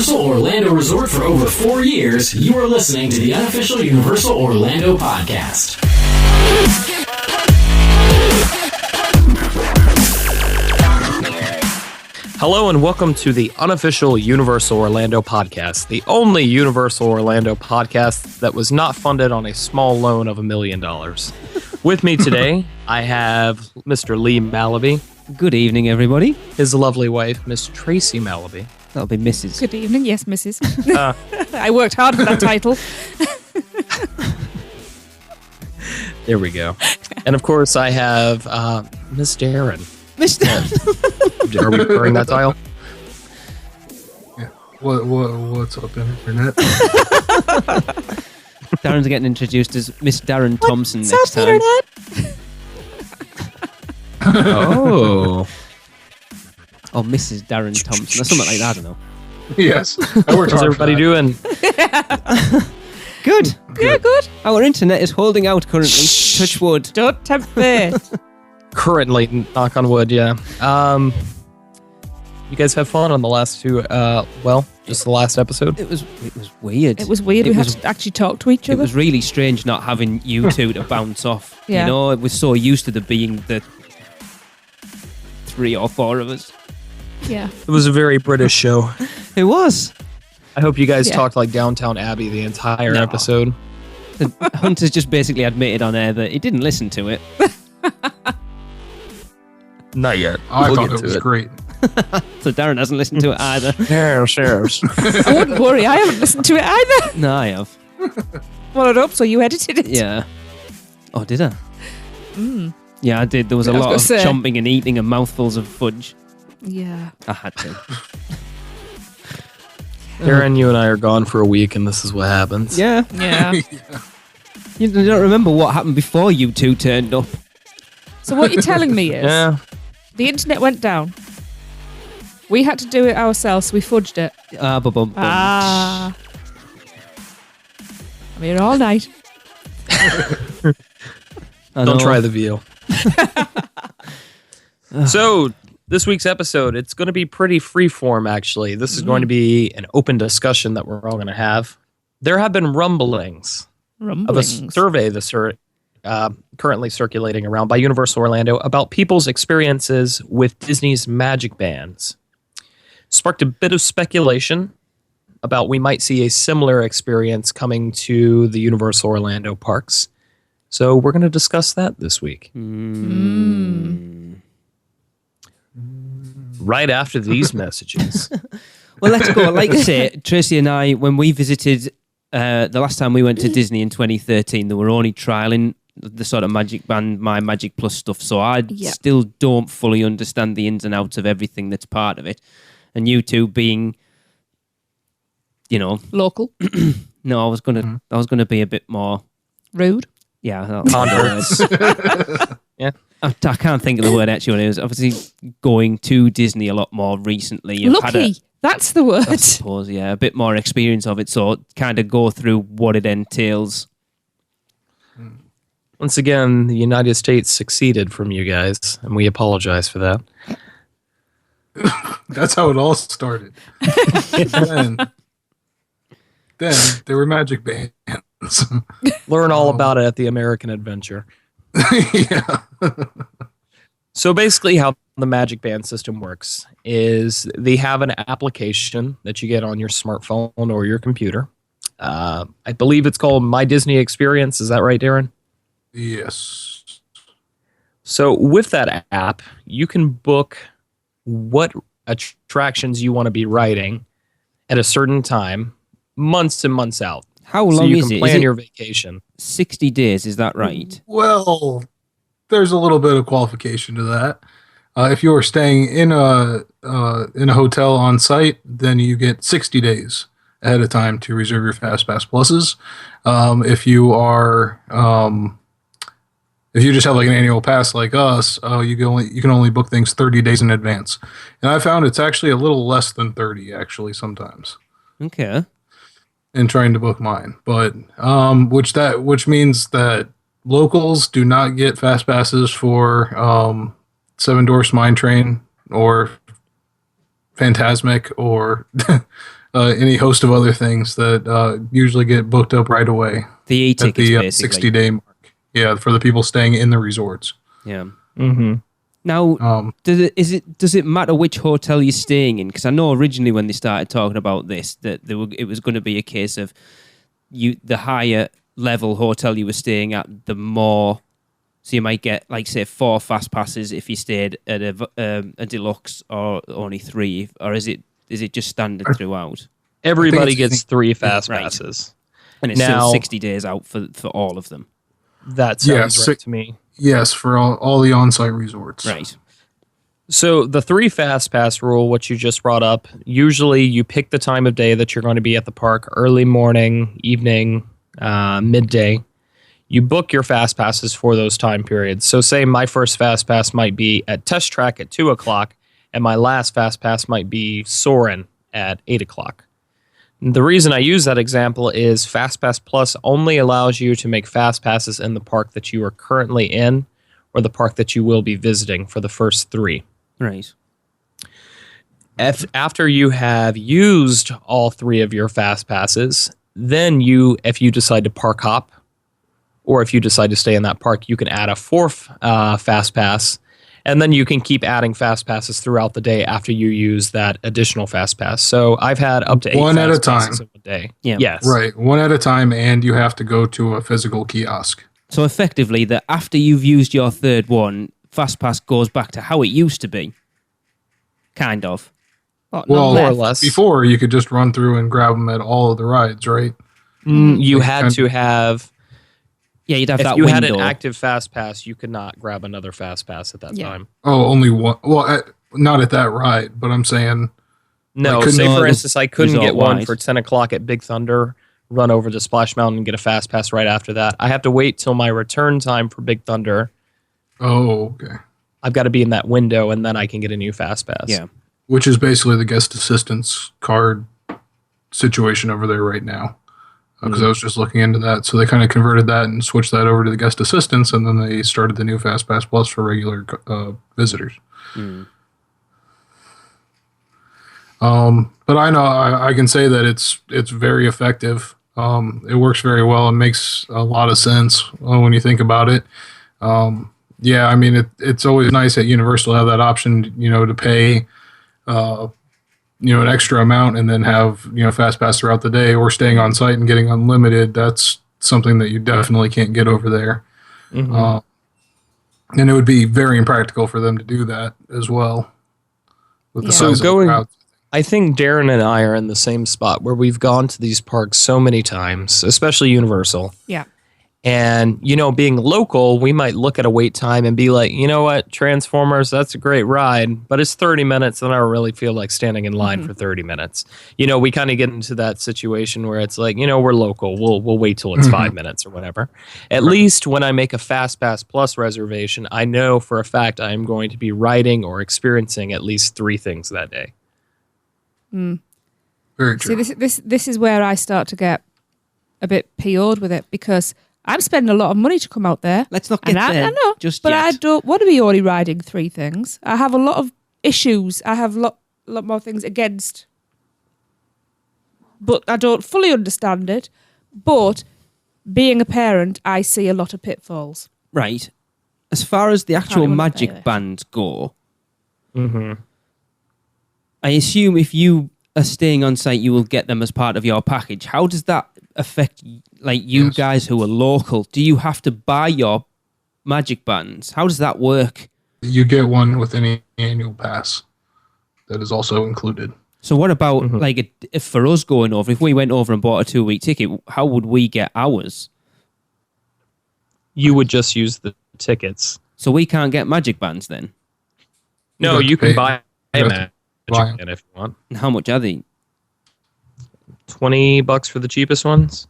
Universal Orlando Resort for over 4 years, you are listening to the unofficial Universal Orlando podcast. Hello and welcome to the unofficial Universal Orlando podcast, the only Universal Orlando podcast that was not funded on a small loan of $1 million. With me today, I have Mr. Lee Malaby. Good evening, everybody. His lovely wife, Miss Tracy Malaby. That'll be Mrs. Good evening, yes, Mrs. I worked hard for that title. There we go. And of course, I have Miss Darren. Mr. Are we covering that tile? Yeah. What's up, Internet? Darren's getting introduced as Miss Darren Thompson What's next up, time. Internet? Oh. Or Mrs. Darren Thompson, or something like that, I don't know. Yes. I worked How's hard everybody for that. doing? Good. Yeah, good. Our internet is holding out currently. Touch wood. Don't tempt fate. Currently, knock on wood, yeah. You guys have fun on the last two, just the last episode? It was weird. It was weird. We had to actually talk to each It other. was really strange not having you two to bounce off. Yeah. You know, it was so used to there being the 3 or 4 of us. Yeah. It was a very British show. It was. I hope you guys Yeah. talked like Downtown Abbey the entire No. episode. Hunter's just basically admitted on air that he didn't listen to it. Not yet. I We'll thought get it to was it. great. So Darren hasn't listened to it either. Yes. I wouldn't worry. I haven't listened to it either. No, I have. Well, I'd hope so. You edited it. Yeah. Oh, did I? Mm. Yeah, I did. There was a I was lot gonna of say. chomping and eating and mouthfuls of fudge. Yeah. I had to. Darren, you and I are gone for a week, and this is what happens. Yeah. Yeah. You don't remember what happened before you two turned up. So what you're telling me is Yeah. the internet went down. We had to do it ourselves, so we fudged it. Ba-bum-bum. I'm here all night. Don't try the veal. So, this week's episode, it's going to be pretty freeform, actually. This is going to be an open discussion that we're all going to have. There have been rumblings of a Rumblings. survey that's currently circulating around by Universal Orlando about people's experiences with Disney's magic bands. Sparked a bit of speculation about we might see a similar experience coming to the Universal Orlando parks. So we're going to discuss that this week. Right after these messages. Well, let's go. Like I say, Tracy and I, when we visited, the last time we went to Disney in 2013, they were only trialing the sort of Magic Band, My Magic Plus stuff. So I still don't fully understand the ins and outs of everything that's part of it. And you two being, you know, Local. no, I was gonna be a bit more. Rude. Yeah, that Yeah. I can't think of the word actually. It was obviously going to Disney a lot more recently. You've had Lucky. That's the word. I suppose, yeah, a bit more experience of it. So kind of go through what it entails. Once again, the United States succeeded from you guys, and we apologize for that. That's how it all started. then there were magic bands. Learn all about it at the American Adventure. Yeah. So basically how the Magic Band system works is they have an application that you get on your smartphone or your computer. I believe it's called My Disney Experience. Is that right, Darren? Yes. So with that app, you can book what attractions you want to be riding at a certain time, months and months out. How So long you is can it? plan Is it your vacation. 60 days? Is that right? Well, there's a little bit of qualification to that. If you are staying in a hotel on site, then you get 60 days ahead of time to reserve your FastPass Pluses. If you are if you just have like an annual pass like us, you can only book things 30 days in advance. And I found it's actually a little less than 30 actually sometimes. Okay. In trying to book mine, but which means that locals do not get fast passes for Seven Dwarfs Mine Train or Phantasmic or any host of other things that usually get booked up right away The at e-tickets, the basically. 60-day mark. Yeah, for the people staying in the resorts. Yeah. Mm-hmm. Now, does it matter which hotel you're staying in? Because I know originally when they started talking about this, that it was going to be a case of the higher level hotel you were staying at, the more. So you might get, like, say, 4 fast passes if you stayed at a deluxe, or only 3, or is it just standard throughout? Everybody it's- gets 3 fast right. passes. And it's Now- still 60 days out for all of them. That Yeah, sounds right to me. Yes, for all the on-site resorts. Right. So the 3 fast pass rule, what you just brought up, usually you pick the time of day that you're going to be at the park: early morning, evening, midday. You book your fast passes for those time periods. So say my first fast pass might be at Test Track at 2 o'clock, and my last fast pass might be Soarin' at 8 o'clock. The reason I use that example is FastPass Plus only allows you to make fast passes in the park that you are currently in, or the park that you will be visiting for the first 3. Right. After you have used all 3 of your fast passes, then if you decide to park hop, or if you decide to stay in that park, you can add a 4th fast pass, and then you can keep adding fast passes throughout the day after you use that additional fast pass. So I've had up to 8 One at a fast passes time. in a day. Yeah. Yes. Right, one at a time, and you have to go to a physical kiosk. So effectively, that after you've used your 3rd one, FastPass goes back to how it used to be. Kind of. What, Well, none More or left? less. Before, you could just run through and grab them at all of the rides, right? You Like, had to have, Yeah, you'd have if that you window. had an active fast pass, you could not grab another fast pass at that Yeah. time. Oh, only one. Well, not at that ride, but I'm saying No, couldn't- say No, for the instance, I couldn't get one resort-wise. for 10 o'clock at Big Thunder, run over to Splash Mountain and get a fast pass right after that. I have to wait till my return time for Big Thunder. oh, okay. I've got to be in that window, and then I can get a new fast pass. Yeah. Which is basically the guest assistance card situation over there right now. Because I was just looking into that. So they kind of converted that and switched that over to the guest assistance, and then they started the new Fast Pass Plus for regular visitors. But I know I can say that it's very effective. It works very well and makes a lot of sense when you think about it. Yeah, I mean it's always nice at Universal to have that option, to pay, an extra amount and then have fast pass throughout the day, or staying on site and getting unlimited. That's something that you definitely can't get over there. And it would be very impractical for them to do that as well. With the Yeah. So size of the going, crowd. I think Darren and I are in the same spot where we've gone to these parks so many times, especially Universal. Yeah. And, being local, we might look at a wait time and be like, you know what, Transformers, that's a great ride, but it's 30 minutes and I don't really feel like standing in line for 30 minutes. We kind of get into that situation where it's like, we're local. We'll wait till it's 5 minutes or whatever. At least when I make a Fast Pass Plus reservation, I know for a fact I am going to be riding or experiencing at least 3 things that day. Very true. See, this is where I start to get a bit PO'd with it, because I'm spending a lot of money to come out there. Let's not get And there I know, just but yet. I don't want to be only riding 3 things. I have a lot of issues. I have a lot more things against. But I don't fully understand it. But being a parent, I see a lot of pitfalls. Right. As far as the actual remember magic that. bands go, I assume if you are staying on site, you will get them as part of your package. How does that affect, you Yes. guys who are local? Do you have to buy your magic bands? How does that work? You get one with any annual pass that is also included. So what about if for us going over, if we went over and bought a 2-week ticket, how would we get ours? You would just use the tickets. So we can't get magic bands then? No, have to you can pay- buy you a have to magic buy 'em. band if you want. And how much are they? $20 for the cheapest ones.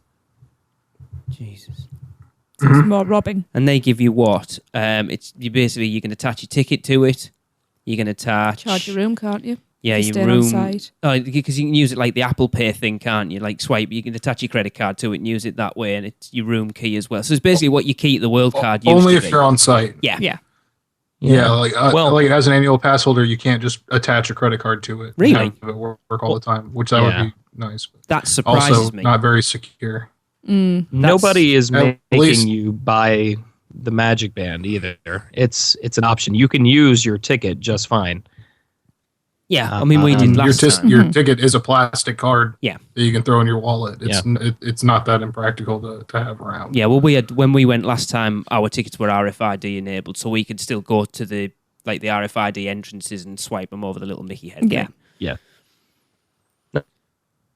Jesus. It's more robbing. And they give you what? You can attach your ticket to it. You can attach Charge your room, can't you? Yeah, If your you're staying on room. site. Oh, because you can use it like the Apple Pay thing, can't you? Like swipe, you can attach your credit card to it and use it that way, and it's your room key as well. So it's basically what your key at the World Card used Only to if be. you're on site. Yeah. Yeah. Yeah, like Well- like as an annual pass holder, you can't just attach a credit card to it. Really? And have it work all the time, which that Yeah. would be nice. But That surprises also me. not very secure. Nobody is at making least- you buy the Magic Band either. It's an option. You can use your ticket just fine. Yeah, I mean, we did Your, last time. your ticket is a plastic card Yeah. that you can throw in your wallet. It's not that impractical to have around. Yeah, well, when we went last time, our tickets were RFID enabled, so we could still go to the RFID entrances and swipe them over the little Mickey head. Yeah. thing. Yeah.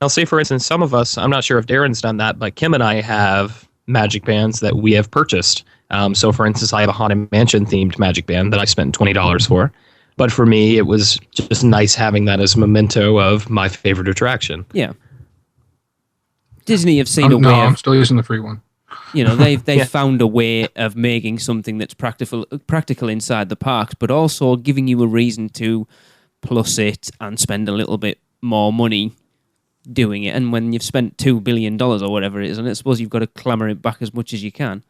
I'll say, for instance, some of us, I'm not sure if Darren's done that, but Kim and I have Magic Bands that we have purchased. So, for instance, I have a Haunted Mansion themed Magic Band that I spent $20 for. But for me, it was just nice having that as a memento of my favorite attraction. Yeah. Disney have seen a way I'm of, still using the free one. they've Yeah. found a way of making something that's practical inside the parks, but also giving you a reason to plus it and spend a little bit more money doing it. And when you've spent $2 billion or whatever it is, and I suppose you've got to clamor it back as much as you can.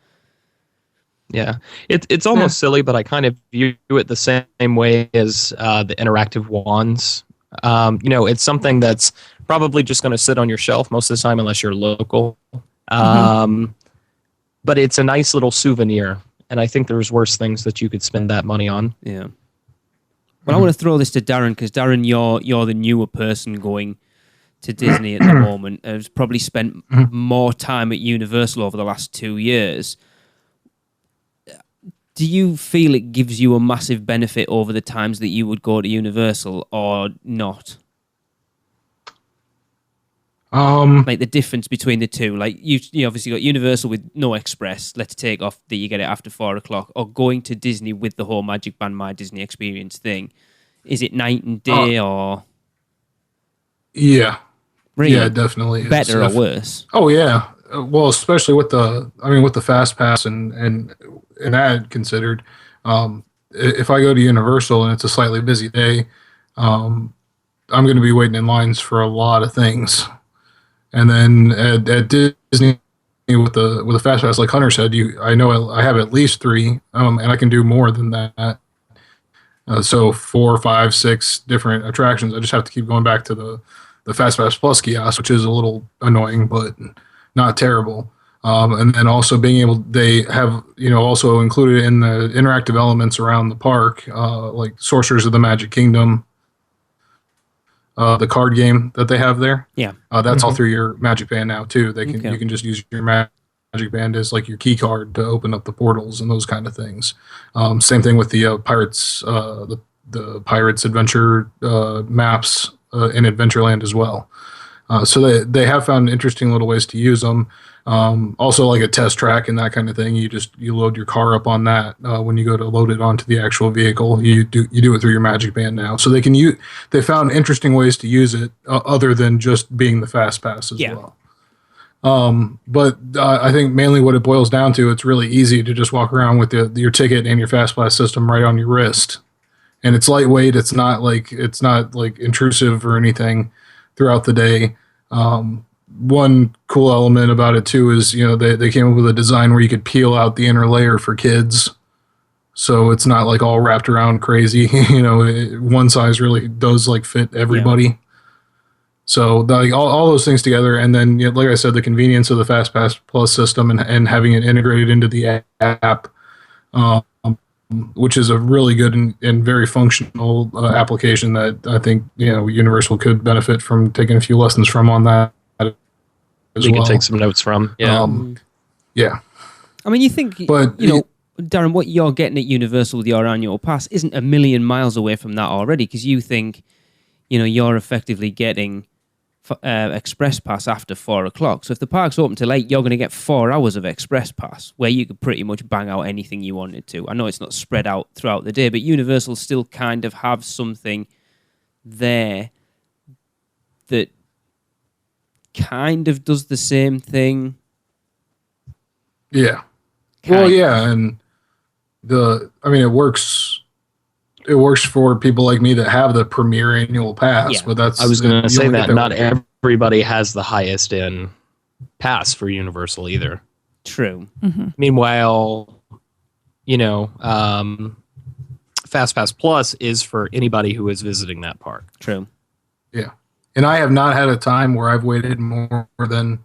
Yeah, it's almost silly, but I kind of view it the same way as the interactive wands. It's something that's probably just going to sit on your shelf most of the time unless you're local. But it's a nice little souvenir, and I think there's worse things that you could spend that money on. Yeah. Well, I want to throw this to Darren because Darren, you're the newer person going to Disney at the moment. Has probably spent more time at Universal over the last 2 years. Do you feel it gives you a massive benefit over the times that you would go to Universal or not? Like the difference between the two, like you obviously got Universal with no express. Let's take off that you get it after 4 o'clock, or going to Disney with the whole Magic Band, My Disney Experience thing. Is it night and day or? Yeah. Really? Yeah, definitely. Better or worse? Oh yeah. Well, especially with the Fast Pass and that considered, if I go to Universal and it's a slightly busy day, I'm going to be waiting in lines for a lot of things. And then at Disney with the Fast Pass, like Hunter said, I know I have at least 3, and I can do more than that. So 4, 5, 6 different attractions. I just have to keep going back to the Fast Pass Plus kiosk, which is a little annoying, but not terrible. And then also they have, also included in the interactive elements around the park, like Sorcerers of the Magic Kingdom, the card game that they have there. Yeah. That's all through your Magic Band now too. Okay. You can just use your Magic Band as like your key card to open up the portals and those kind of things. Same thing with the Pirates, the Pirates Adventure maps in Adventureland as well. So they have found interesting little ways to use them. Also like a test track and that kind of thing. You load your car up on that when you go to load it onto the actual vehicle. You do it through your Magic Band now. So they found interesting ways to use it other than just being the Fast Pass as well. But I think mainly what it boils down to, it's really easy to just walk around with your ticket and your Fast Pass system right on your wrist. And it's lightweight. It's not like intrusive or anything throughout the day. One cool element about it too is, they came up with a design where you could peel out the inner layer for kids. So it's not like all wrapped around crazy, one size really does like fit everybody. Yeah. So like all those things together. And then, like I said, the convenience of the Fast Pass Plus system and having it integrated into the app, which is a really good and very functional application that I think Universal could benefit from taking a few lessons from on that. We can take some notes from. Yeah, yeah. I mean, you think, but Darren, what you're getting at Universal with your annual pass isn't a million miles away from that already, because you think, you're effectively getting Express Pass after 4 o'clock. So if the park's open till 8, you're going to get 4 hours of Express Pass where you could pretty much bang out anything you wanted to. I know it's not spread out throughout the day, but Universal still kind of have something there that kind of does the same thing. Yeah. Well, yeah, and it works. It works for people like me that have the premier annual pass, Yeah. but I was going to say that not everybody has the highest end pass for Universal either. True. Mm-hmm. Meanwhile, FastPass Plus is for anybody who is visiting that park. True. Yeah. And I have not had a time where I've waited more than,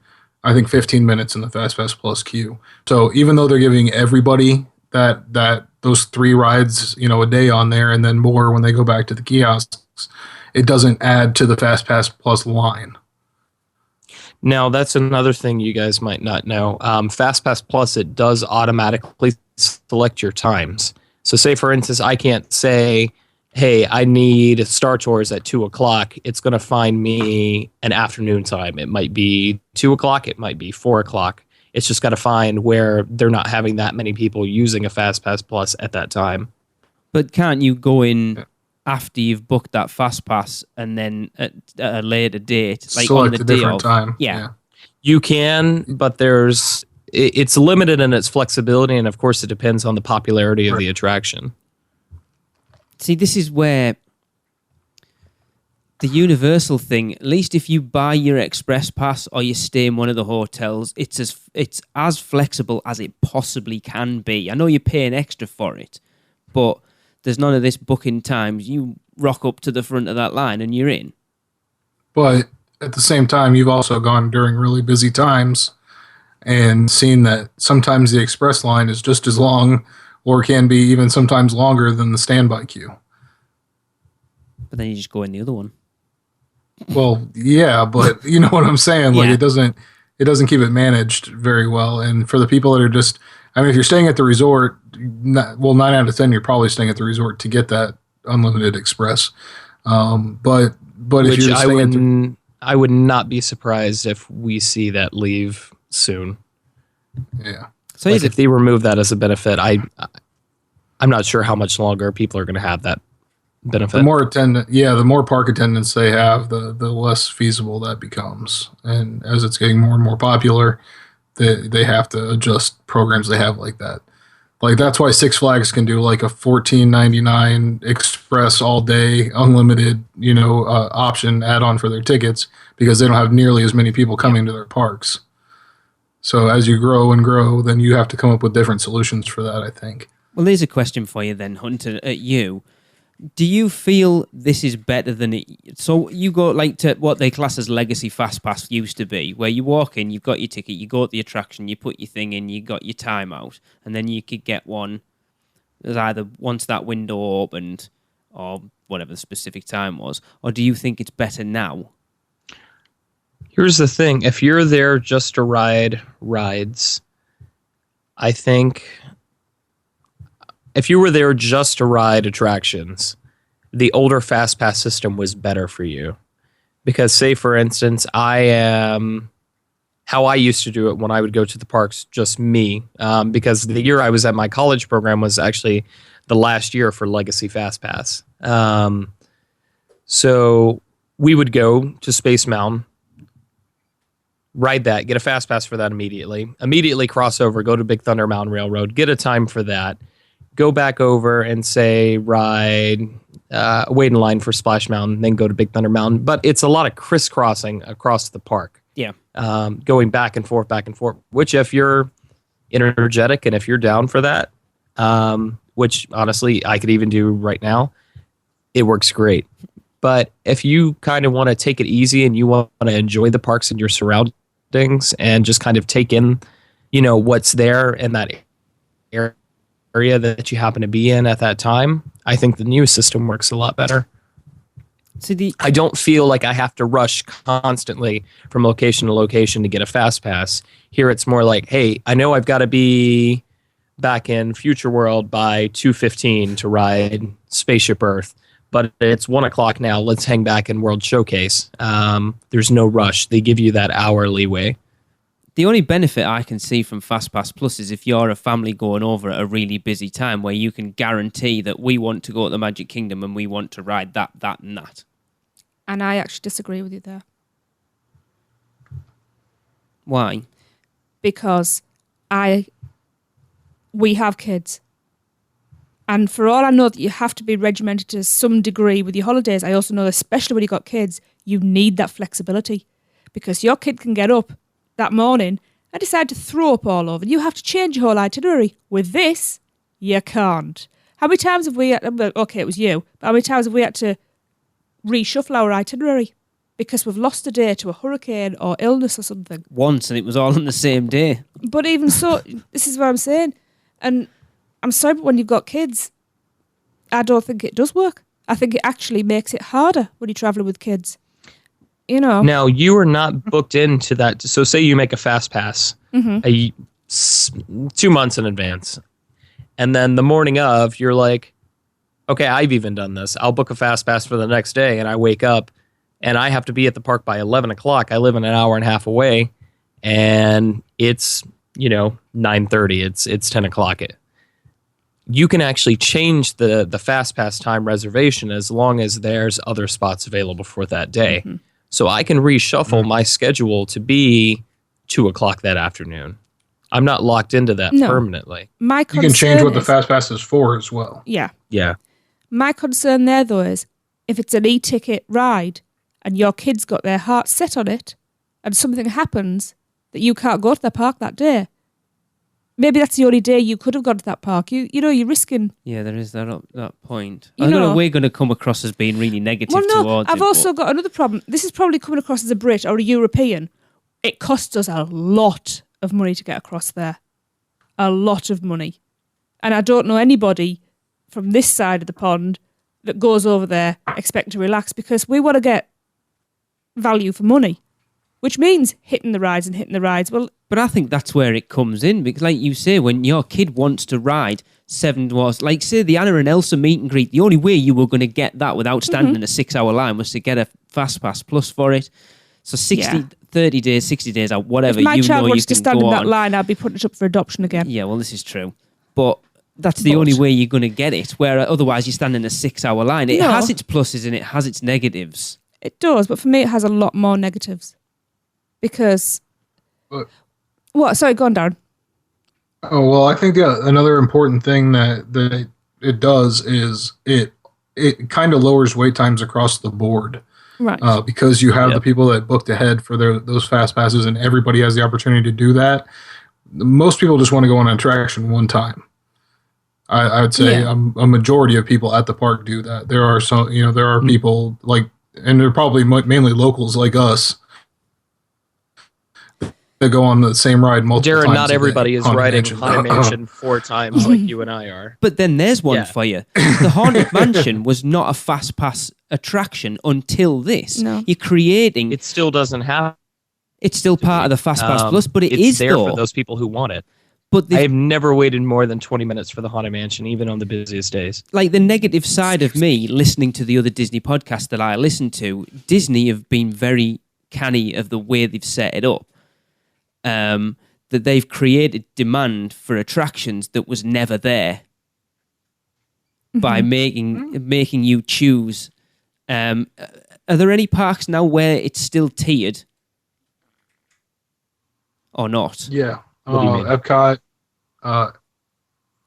I think, 15 minutes in the FastPass Plus queue. So even though they're giving everybody that those 3 rides, a day on there, and then more when they go back to the kiosks, it doesn't add to the FastPass Plus line. Now, that's another thing you guys might not know. FastPass Plus, it does automatically select your times. So say, for instance, I can't say, hey, I need Star Tours at 2 o'clock. It's going to find me an afternoon time. It might be 2 o'clock. It might be 4 o'clock. It's just got to find where they're not having that many people using a FastPass Plus at that time. But can't you go in after you've booked that FastPass and then at a later date, like select on the a day different of? time. Yeah. You can, but it's limited in its flexibility, and of course it depends on the popularity of the attraction. See, this is where the Universal thing, at least if you buy your express pass or you stay in one of the hotels, it's as flexible as it possibly can be. I know you're paying extra for it, but there's none of this booking times. You rock up to the front of that line and you're in. But at the same time, you've also gone during really busy times and seen that sometimes the express line is just as long or can be even sometimes longer than the standby queue. But then you just go in the other one. Well, yeah, but you know what I'm saying? Like, Yeah. it doesn't keep it managed very well. And for the people that are just, if you're staying at the resort, 9 out of 10, you're probably staying at the resort to get that unlimited express. But if you're staying I would not be surprised if we see that leave soon. yeah. So Like if they remove that as a benefit, I'm not sure how much longer people are going to have that benefit. The more park attendants they have, the less feasible that becomes. And as it's getting more and more popular, they have to adjust programs they have like that. Like, that's why Six Flags can do like a $14.99 express all day unlimited, option add-on for their tickets, because they don't have nearly as many people coming to their parks. So as you grow and grow, then you have to come up with different solutions for that, I think. Well, there's a question for you then, Hunter, at you. Do you feel this is better than it? So you go like to what they class as legacy FastPass used to be, where you walk in, you've got your ticket, you go to the attraction, you put your thing in, you got your time out, and then you could get one as either once that window opened or whatever the specific time was. Or do you think it's better now? Here's the thing. If you're there just to ride rides, I think if you were there just to ride attractions, the older FastPass system was better for you. Because say, for instance, how I used to do it when I would go to the parks, just me, because the year I was at my college program was actually the last year for Legacy FastPass. So we would go to Space Mountain, ride that, get a FastPass for that immediately cross over, go to Big Thunder Mountain Railroad, get a time for that, go back over and say wait in line for Splash Mountain, then go to Big Thunder Mountain. But it's a lot of crisscrossing across the park. Yeah. Going back and forth, which if you're energetic and if you're down for that, which honestly I could even do right now, it works great. But if you kind of want to take it easy and you want to enjoy the parks and your surroundings and just kind of take in, what's there in that area that you happen to be in at that time, I think the new system works a lot better. I don't feel like I have to rush constantly from location to location to get a FastPass. Here it's more like, hey, I know I've got to be back in Future World by 2:15 to ride Spaceship Earth, but it's 1 o'clock now. Let's hang back in World Showcase. There's no rush. They give you that hour leeway. The only benefit I can see from FastPass Plus is if you're a family going over at a really busy time where you can guarantee that we want to go to the Magic Kingdom and we want to ride that, and that. And I actually disagree with you there. Why? Because we have kids. And for all I know that you have to be regimented to some degree with your holidays, I also know, especially when you've got kids, you need that flexibility. Because your kid can get up that morning and decide to throw up all over. You have to change your whole itinerary. With this, you can't. How many times have we had, well, okay, it was you, but how many times have we had to reshuffle our itinerary because we've lost a day to a hurricane or illness or something? Once, and it was all on the same day. But even so, this is what I'm saying. And I'm sorry, but when you've got kids, I don't think it does work. I think it actually makes it harder when you're traveling with kids. You know. Now, you are not booked into that. So say you make a fast pass 2 months in advance. And then the morning of, you're like, okay, I've even done this. I'll book a fast pass for the next day. And I wake up and I have to be at the park by 11 o'clock. I live an hour and a half away. And it's, 9:30. It's 10 o'clock. You can actually change the fast pass time reservation as long as there's other spots available for that day. So I can reshuffle my schedule to be 2 o'clock that afternoon. I'm not locked into that permanently. You can change what the fast pass is for as well. Yeah. Yeah. My concern there, though, is if it's an e-ticket ride and your kid's got their heart set on it and something happens that you can't go to the park that day, maybe that's the only day you could have gone to that park. You're risking... Yeah, there is that point. I don't know we're going to come across as being really negative towards I've also got another problem. This is probably coming across as a Brit or a European. It costs us a lot of money to get across there. A lot of money. And I don't know anybody from this side of the pond that goes over there expecting to relax because we want to get value for money, which means hitting the rides. Well, but I think that's where it comes in because, like you say, when your kid wants to ride 7 Dwarfs, like say the Anna and Elsa meet and greet, the only way you were going to get that without standing in a 6-hour line was to get a Fast Pass Plus for it. So 30 days, 60 days out, whatever. If my child wants you to stand in that line, I'd be putting it up for adoption again. Yeah, well, this is true. But that's the only way you're going to get it, where otherwise you stand in a 6-hour line. It has its pluses and it has its negatives. It does, but for me it has a lot more negatives. Because... What? Sorry, go on, Darren. Oh, well, I think another important thing that it does is it kind of lowers wait times across the board. Right. Because you have the people that booked ahead for those fast passes and everybody has the opportunity to do that. Most people just want to go on an attraction one time. I would say a majority of people at the park do that. There are there are people like, and they're probably mainly locals like us, that go on the same ride multiple times. Darren, not everybody is riding Haunted Mansion 4 times like you and I are. But then there's one for you. The Haunted Mansion was not a fast pass attraction until this. No. You're creating... It still doesn't have... It's still part of the Fast Pass Plus, but it's there for those people who want it. But I have never waited more than 20 minutes for the Haunted Mansion, even on the busiest days. Like the negative side of me, listening to the other Disney podcasts that I listen to, Disney have been very canny of the way they've set it up. That they've created demand for attractions that was never there by making you choose. Are there any parks now where it's still tiered or not? Yeah, What do you mean? Epcot.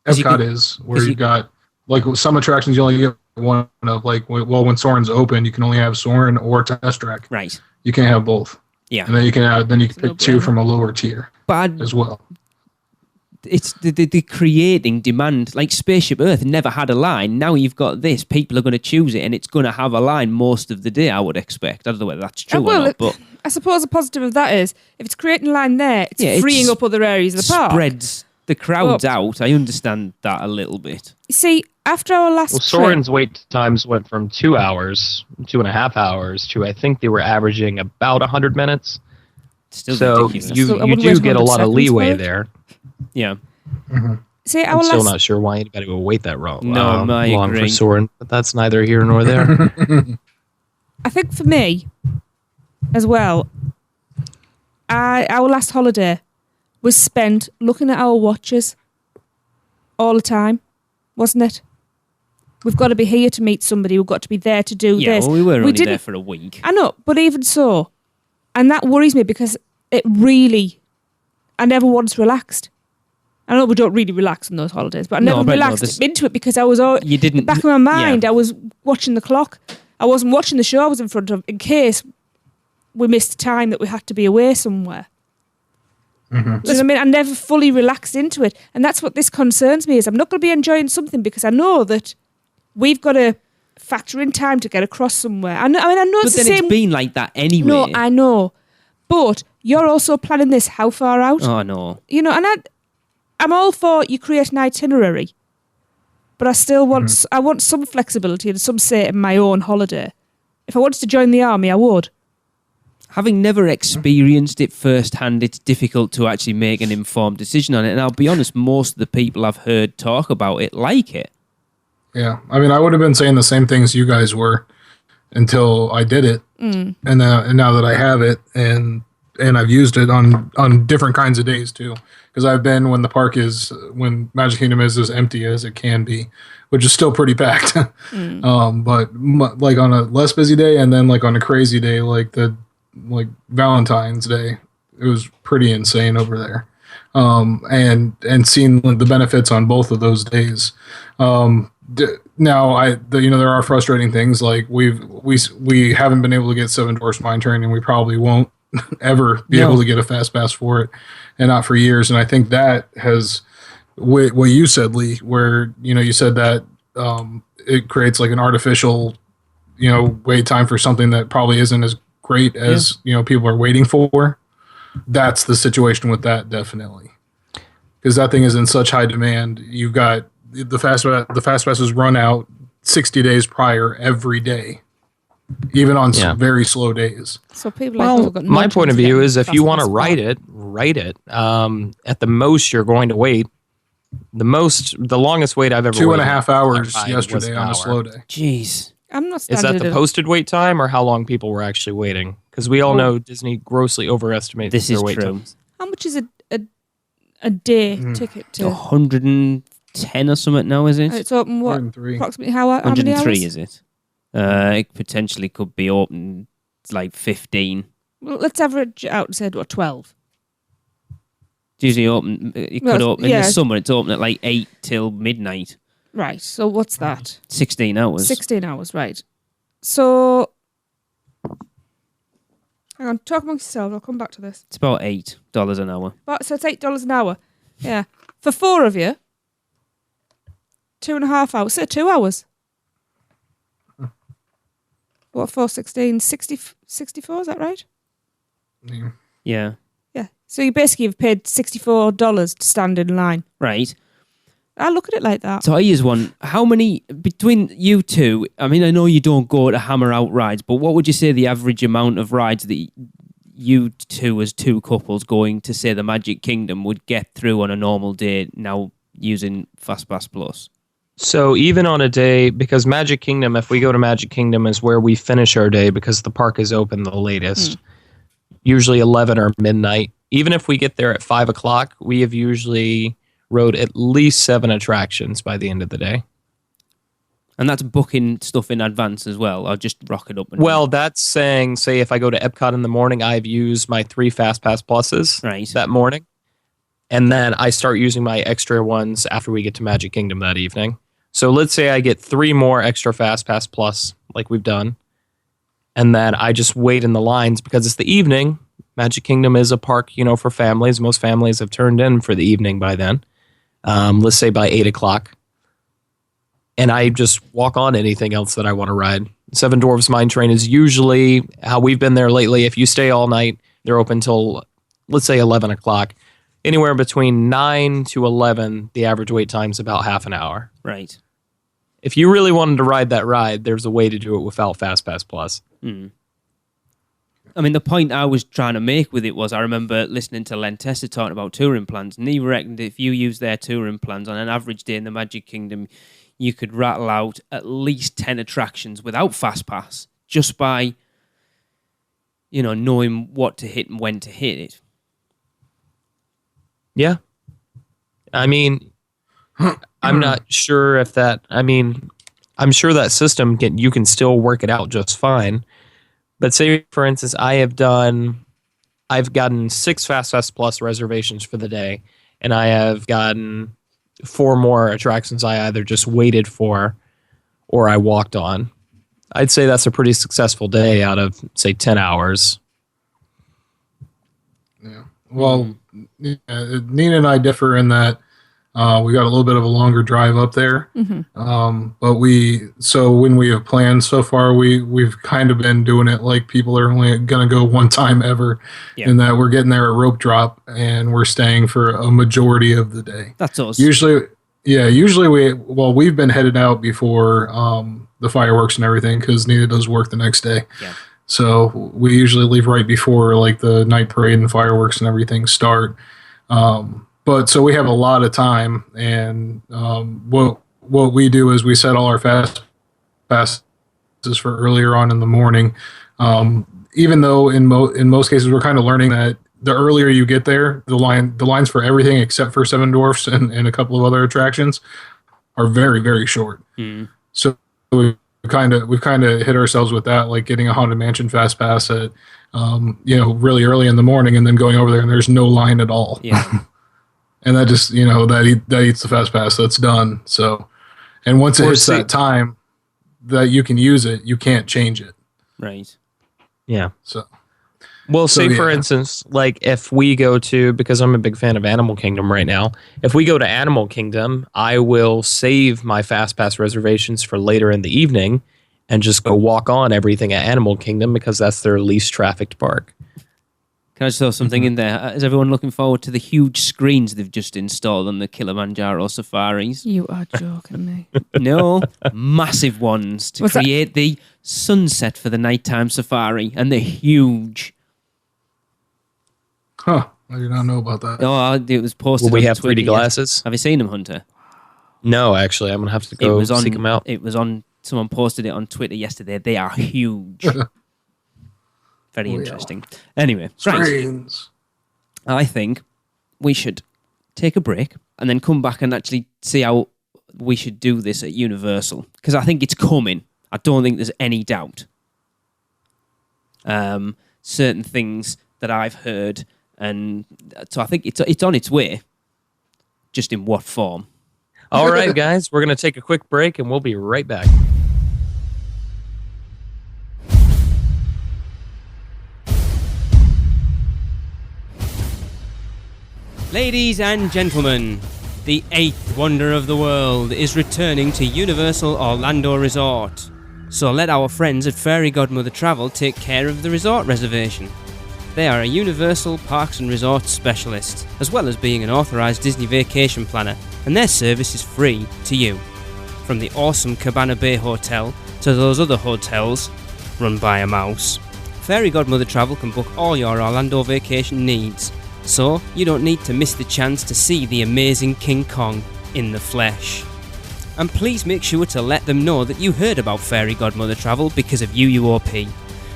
Epcot is where you got like some attractions you only get one of. Like when Soarin's open, you can only have Soarin' or Test Track. Right. You can't have both. Yeah, and then you can pick 2 from a lower tier, as well. It's the creating demand. Like Spaceship Earth never had a line. Now you've got this. People are going to choose it, and it's going to have a line most of the day. I would expect. I don't know whether that's true or not. But I suppose the positive of that is if it's creating a line there, it's freeing up other areas of the park. Spreads the crowds out. I understand that a little bit. See, after our last trip... Soarin's wait times went from 2 hours, 2.5 hours, to I think they were averaging about 100 minutes. Still so ridiculous. you do get a lot of leeway there. Yeah. Mm-hmm. See, I'm still not sure why anybody would wait that long. No, I long agree. for Soarin', but that's neither here nor there. I think for me, as well, our last holiday was spent looking at our watches all the time, wasn't it? We've got to be here to meet somebody. We've got to be there to do this. Yeah, well, we were only there for a week. I know, but even so, and that worries me because it really, I never once relaxed. I know we don't really relax on those holidays, but I never relaxed into it because I was all, you didn't, back in my mind, I was watching the clock. I wasn't watching the show I was in front of in case we missed time that we had to be away somewhere. Do you know what I mean? I never fully relaxed into it. And that's what this concerns me is I'm not going to be enjoying something because I know that we've got to factor in time to get across somewhere. I know But it's the then same. it's been like that anyway. No, I know. But you're also planning this how far out? Oh, no. You know, and I'm all for you create an itinerary. But I still want I want some flexibility and some say in my own holiday. If I wanted to join the army, I would. Having never experienced it firsthand, it's difficult to actually make an informed decision on it. And I'll be honest, most of the people I've heard talk about it like it. Yeah, I mean, I would have been saying the same things you guys were until I did it, and now that I have it, and I've used it on different kinds of days too, because I've been when Magic Kingdom is as empty as it can be, which is still pretty packed. But like on a less busy day, and then like on a crazy day, like Valentine's Day, it was pretty insane over there. And seeing the benefits on both of those days. Now, there are frustrating things like we haven't been able to get Seven Dwarfs Mine Train, and we probably won't ever be able to get a fast pass for it, and not for years. And I think that has what you said, Lee, where you said that it creates like an artificial wait time for something that probably isn't as great as people are waiting for. That's the situation with that, definitely, because that thing is in such high demand. You've got the fast passes run out 60 days prior every day, even on some very slow days. So people my point of view is if you want to write it. At the most, you're going to wait. The longest wait I've ever 2.5 hours yesterday on a slow day. Jeez. I'm not Is that the posted wait time or how long people were actually waiting? Because we all know Disney grossly overestimates their wait times. How much is a day ticket to? 110 or something now, is it? It's open what? 103. Approximately how many 103, hours? is it? It potentially could be open like 15. Well, let's average out and say 12. It's usually open. It could open in the summer. It's open at like 8 till midnight. Right. So what's that? 16 hours. 16 hours. Right. So, hang on. Talk amongst yourselves. I'll come back to this. It's about $8 an hour. So it's $8 an hour. Yeah. For 4 of you, 2.5 hours. So 2 hours. What, 4, 16, 64? Is that right? Yeah. Yeah. So you basically have paid $64 to stand in line. Right. I look at it like that. So here's one. How many, between you two, I mean, I know you don't go to hammer out rides, but what would you say the average amount of rides that you two as two couples going to, say, the Magic Kingdom would get through on a normal day now using FastPass Plus? So even on a day, because Magic Kingdom, if we go to Magic Kingdom, is where we finish our day because the park is open the latest, usually 11 or midnight. Even if we get there at 5 o'clock, we have usually rode at least 7 attractions by the end of the day. And that's booking stuff in advance as well, or just rock it up? That's saying, say, if I go to Epcot in the morning, I've used my 3 FastPass Pluses that morning. And then I start using my extra ones after we get to Magic Kingdom that evening. So let's say I get 3 more extra FastPass Plus, like we've done. And then I just wait in the lines because it's the evening. Magic Kingdom is a park, for families. Most families have turned in for the evening by then. Let's say by 8 o'clock. And I just walk on anything else that I want to ride. Seven Dwarfs Mine Train is usually how we've been there lately. If you stay all night, they're open till, let's say, 11 o'clock. Anywhere between 9 to 11, the average wait time is about half an hour. Right. If you really wanted to ride that ride, there's a way to do it without FastPass Plus. I mean, the point I was trying to make with it was I remember listening to Len Tessa talking about touring plans, and he reckoned if you use their touring plans on an average day in the Magic Kingdom, you could rattle out at least 10 attractions without FastPass just by, knowing what to hit and when to hit it. Yeah. I mean, I'm not sure if that, I'm sure that system you can still work it out just fine. But say, for instance, I've gotten 6 FastPass Plus reservations for the day, and I have gotten 4 more attractions I either just waited for or I walked on. I'd say that's a pretty successful day out of, say, 10 hours. Yeah. Well, Nina and I differ in that we got a little bit of a longer drive up there. But so when we have planned so far, we've kind of been doing it like people are only going to go one time ever, in that we're getting there at rope drop and we're staying for a majority of the day. That's us. Usually we've been headed out before the fireworks and everything because Nina does work the next day. Yeah. So we usually leave right before like the night parade and fireworks and everything start. But so we have a lot of time, and what we do is we set all our fast passes for earlier on in the morning. Even though in most cases we're kind of learning that the earlier you get there, the lines for everything except for Seven Dwarfs and a couple of other attractions are very, very short. So we've kind of hit ourselves with that, like getting a Haunted Mansion fast pass at really early in the morning, and then going over there and there's no line at all. Yeah. And that just that eats the fast pass. That's done. So, and once it hits that time that you can use it, you can't change it. Right. Yeah. For instance, like if we go to, because I'm a big fan of Animal Kingdom right now, if we go to Animal Kingdom, I will save my fast pass reservations for later in the evening and just go walk on everything at Animal Kingdom because that's their least trafficked park. Can I just throw something in there? Is everyone looking forward to the huge screens they've just installed on the Kilimanjaro safaris? You are joking me. No, massive ones to create the sunset for the nighttime safari, and they're huge. Huh. I did not know about that. Oh, it was posted. Will we have Twitter 3D glasses? Have you seen them, Hunter? No, actually. I'm going to have to go seek them out. It was on, someone posted it on Twitter yesterday. They are huge. Very interesting. Anyway, screens. I think we should take a break and then come back and actually see how we should do this at Universal, because I think it's coming. I don't think there's any doubt. Certain things that I've heard, and so I think it's on its way. Just in what form? All right, guys, we're going to take a quick break and we'll be right back. Ladies and gentlemen, the 8th wonder of the world is returning to Universal Orlando Resort. So let our friends at Fairy Godmother Travel take care of the resort reservation. They are a Universal Parks and Resorts specialist, as well as being an authorised Disney vacation planner, and their service is free to you. From the awesome Cabana Bay Hotel to those other hotels run by a mouse, Fairy Godmother Travel can book all your Orlando vacation needs. So, you don't need to miss the chance to see the amazing King Kong in the flesh. And please make sure to let them know that you heard about Fairy Godmother Travel because of UUOP.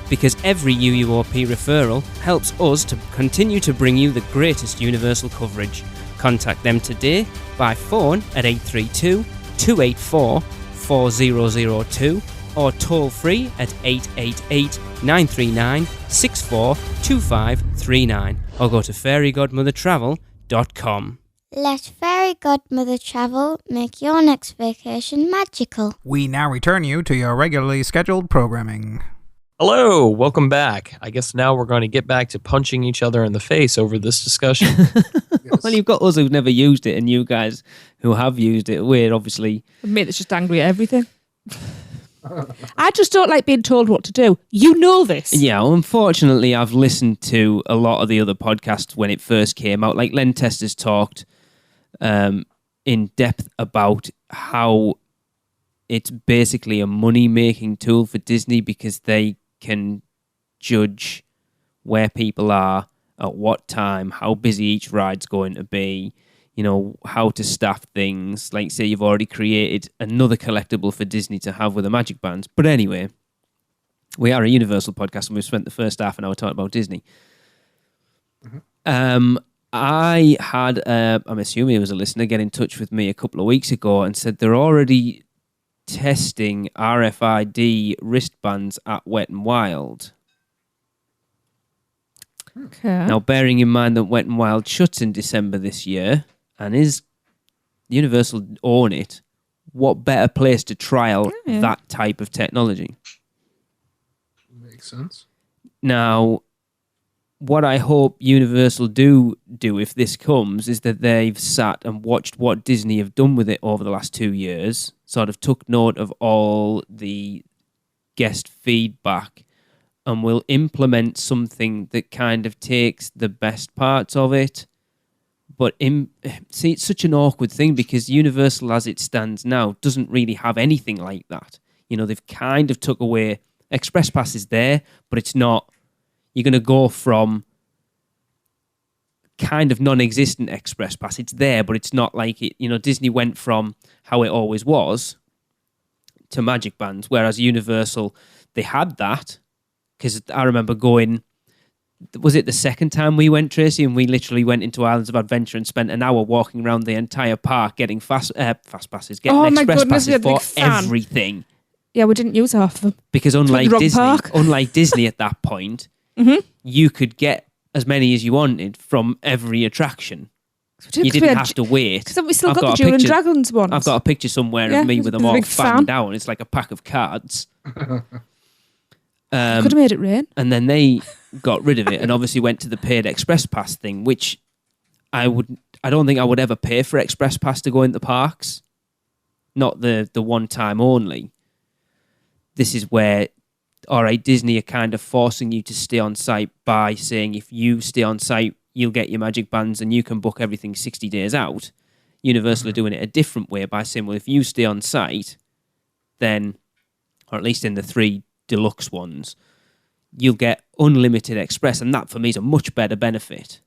Because every UUOP referral helps us to continue to bring you the greatest Universal coverage. Contact them today by phone at 832-284-4002 or toll free at 888-939-642539 or go to fairygodmothertravel.com. Let Fairy Godmother Travel make your next vacation magical. We now return you to your regularly scheduled programming. Hello, welcome back. I guess now we're going to get back to punching each other in the face over this discussion. Well, you've got us who've never used it and you guys who have used it. We're obviously... A mate that's just angry at everything. I just don't like being told what to do. You know this. Yeah, unfortunately, I've listened to a lot of the other podcasts when it first came out. Like Len Tester's talked in depth about how it's basically a money-making tool for Disney because they can judge where people are, at what time, how busy each ride's going to be, you know, how to staff things. Like, say, you've already created another collectible for Disney to have with the Magic Bands. But anyway, we are a Universal podcast and we've spent the first half an hour talking about Disney. I had, I'm assuming it was a listener, get in touch with me a couple of weeks ago and said they're already testing RFID wristbands at Wet n Wild. Okay. Now, bearing in mind that Wet n Wild shuts in December this year, and is Universal own it, what better place to trial that type of technology? Makes sense. Now, what I hope Universal do if this comes is that they've sat and watched what Disney have done with it over the last 2 years, sort of took note of all the guest feedback, and will implement something that kind of takes the best parts of it. But see, it's such an awkward thing because Universal, as it stands now, doesn't really have anything like that. You know, they've kind of took away Express Pass is there, but it's not. You're going to go from kind of non-existent Express Pass. It's there, but it's not like it. You know, Disney went from how it always was to Magic Bands, whereas Universal, they had that. Because I remember going, was it the second time we went, Tracy? And we literally went into Islands of Adventure and spent an hour walking around the entire park getting fast passes, getting express passes for everything. Yeah, we didn't use half of them. Because unlike Disney at that point, you could get as many as you wanted from every attraction. You didn't have to wait. Because we still got the Jewel and Dragons ones. I've got a picture somewhere of me with them all fanned down. It's like a pack of cards. Could have made it rain. And then they got rid of it and obviously went to the paid Express Pass thing, which I don't think I would ever pay for Express Pass to go into parks. Not the one time only. This is where, all right, Disney are kind of forcing you to stay on site by saying if you stay on site, you'll get your Magic Bands and you can book everything 60 days out. Universal are doing it a different way by saying, well, if you stay on site, then, or at least in the 3 deluxe ones, you'll get unlimited express, and that for me is a much better benefit.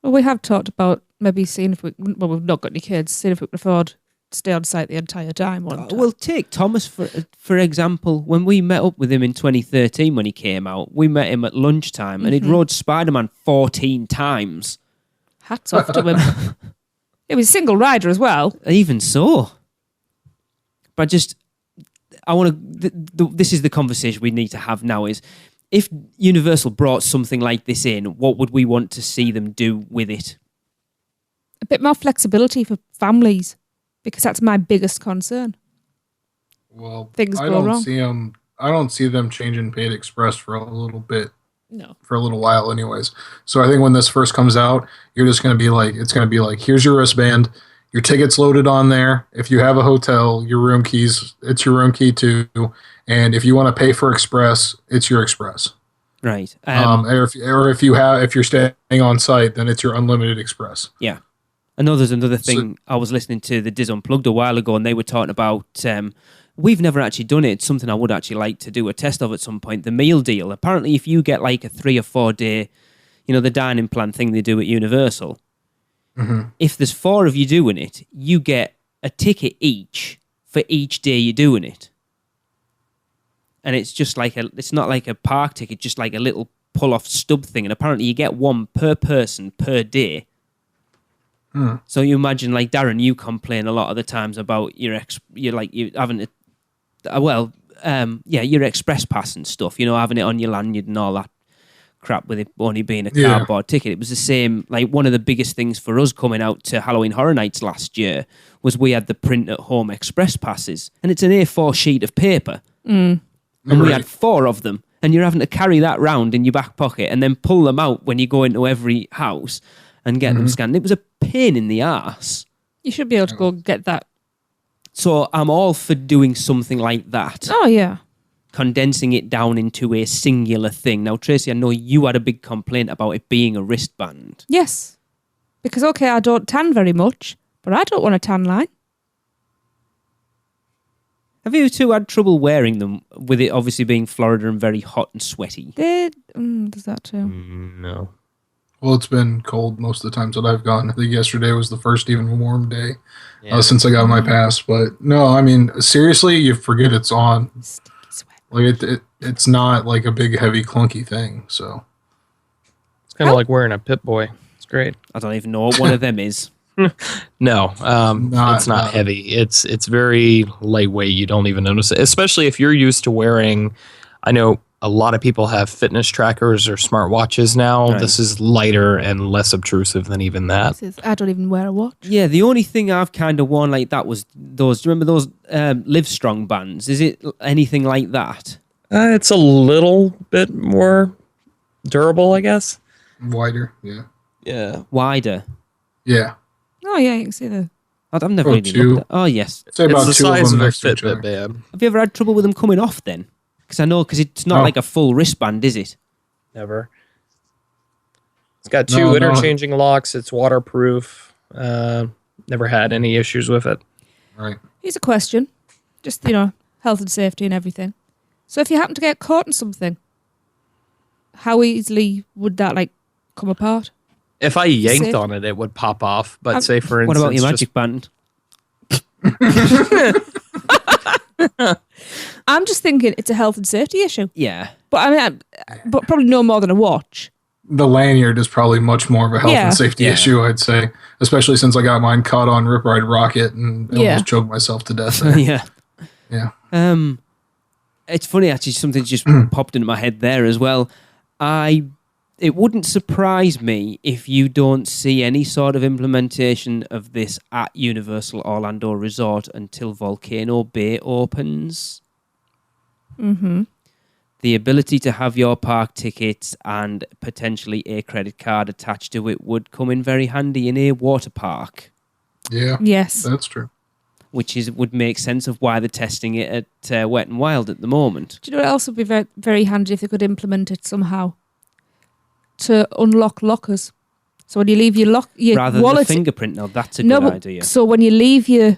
Well, we have talked about maybe seeing if we've not got any kids, seeing if we can afford to stay on site the entire time. Well, take Thomas for example. When we met up with him in 2013 when he came out, we met him at lunchtime and he'd rode Spider-Man 14 times. Hats off to him. It was a single rider as well. Even so. But I want to. This is the conversation we need to have now. Is if Universal brought something like this in, what would we want to see them do with it? A bit more flexibility for families, because that's my biggest concern. Well, things go wrong. I don't see them changing paid express for a little bit. No. For a little while, anyways. So I think when this first comes out, you're just going to be like, it's going to be like, here's your wristband. Your ticket's loaded on there. If you have a hotel, your room keys, it's your room key too. And if you want to pay for express, it's your express. Right. Or if you're staying on site, then it's your unlimited express. Yeah. I know there's another thing. I was listening to the Diz Unplugged a while ago, and they were talking about. We've never actually done it. It's something I would actually like to do a test of at some point. The meal deal. Apparently, if you get like a 3 or 4 day, the dining plan thing they do at Universal. Mm-hmm. If there's 4 of you doing it, you get a ticket each for each day you're doing it. And it's just like it's not like a park ticket, just like a little pull-off stub thing. And apparently you get 1 per person per day. So you imagine, like Darren, you complain a lot of the times about you're having your express pass and stuff, having it on your lanyard and all that crap with it only being a cardboard ticket. It was the same. Like one of the biggest things for us coming out to Halloween Horror Nights last year was we had the print at home express passes, and it's an A4 sheet of paper, and we had 4 of them, and you're having to carry that round in your back pocket and then pull them out when you go into every house and get them scanned. It was a pain in the arse. You should be able to go get that. So I'm all for doing something like that. Oh yeah. Condensing it down into a singular thing. Now, Tracy, I know you had a big complaint about it being a wristband. Yes. Because, okay, I don't tan very much, but I don't want a tan line. Have you two had trouble wearing them with it obviously being Florida and very hot and sweaty? Does that too? No. Well, it's been cold most of the times that I've gone. I think yesterday was the first even warm day since I got my pass. But no, I mean, seriously, you forget it's on. Like it's not like a big, heavy, clunky thing. So it's kind of like wearing a Pip-Boy. It's great. I don't even know what one of them is. No, it's not heavy. It's very lightweight. You don't even notice it, especially if you're used to wearing. I know a lot of people have fitness trackers or smartwatches now. Right. This is lighter and less obtrusive than even that. I don't even wear a watch. Yeah, the only thing I've kind of worn like that was those. Do you remember those Live Strong bands? Is it anything like that? It's a little bit more durable, I guess. Wider, yeah. Yeah. Wider. Yeah. Oh yeah, you can see the. I've never Oh, really two. looked at. Oh yes. Say It's about the two of size them of a next to each Fitbit other. band. Have you ever had trouble with them coming off then? Because it's not Oh. like a full wristband, is it? Never. It's got two No. interchanging locks. It's waterproof. Never had any issues with it. Right. Here's a question, just health and safety and everything. So if you happen to get caught in something, how easily would that come apart? If I yanked Safe. on it, it would pop off. But say, for What instance, about your just- magic band? I'm just thinking it's a health and safety issue, Yeah. but but probably no more than a watch. The lanyard is probably much more of a health and safety Yeah. issue, I'd say, especially since I got mine caught on Rip Ride Rocket and almost choked myself to death there. Yeah. Yeah. It's funny actually. Something just popped into my head there as well. It wouldn't surprise me if you don't see any sort of implementation of this at Universal Orlando Resort until Volcano Bay opens. Mm-hmm. The ability to have your park tickets and potentially a credit card attached to it would come in very handy in a water park, Yeah. Yes. That's true. which would make sense of why they're testing it at Wet and Wild at the moment. Do you know what else would be very, very handy if they could implement it somehow? To unlock lockers. So when you leave your Rather wallet... than a fingerprint, now that's a No, good but- idea. So when you leave your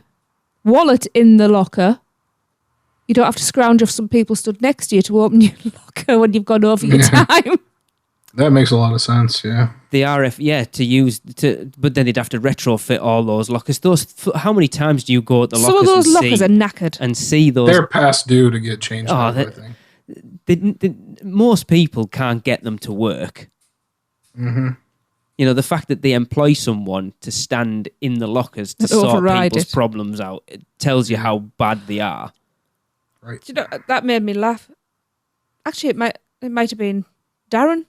wallet in the locker, you don't have to scrounge off some people stood next to you to open your locker when you've gone over your time. That makes a lot of sense, yeah. The RF, but then they'd have to retrofit all those lockers. How many times do you go at the Some lockers of those lockers are knackered. and see those? They're past due to get changed Oh, out, I that- think. Most people can't get them to work. Mm-hmm. You know, the fact that they employ someone to stand in the lockers to And sort override people's it. problems out, it tells you how bad they are. Right. Do you know, that made me laugh. Actually, it might have been Darren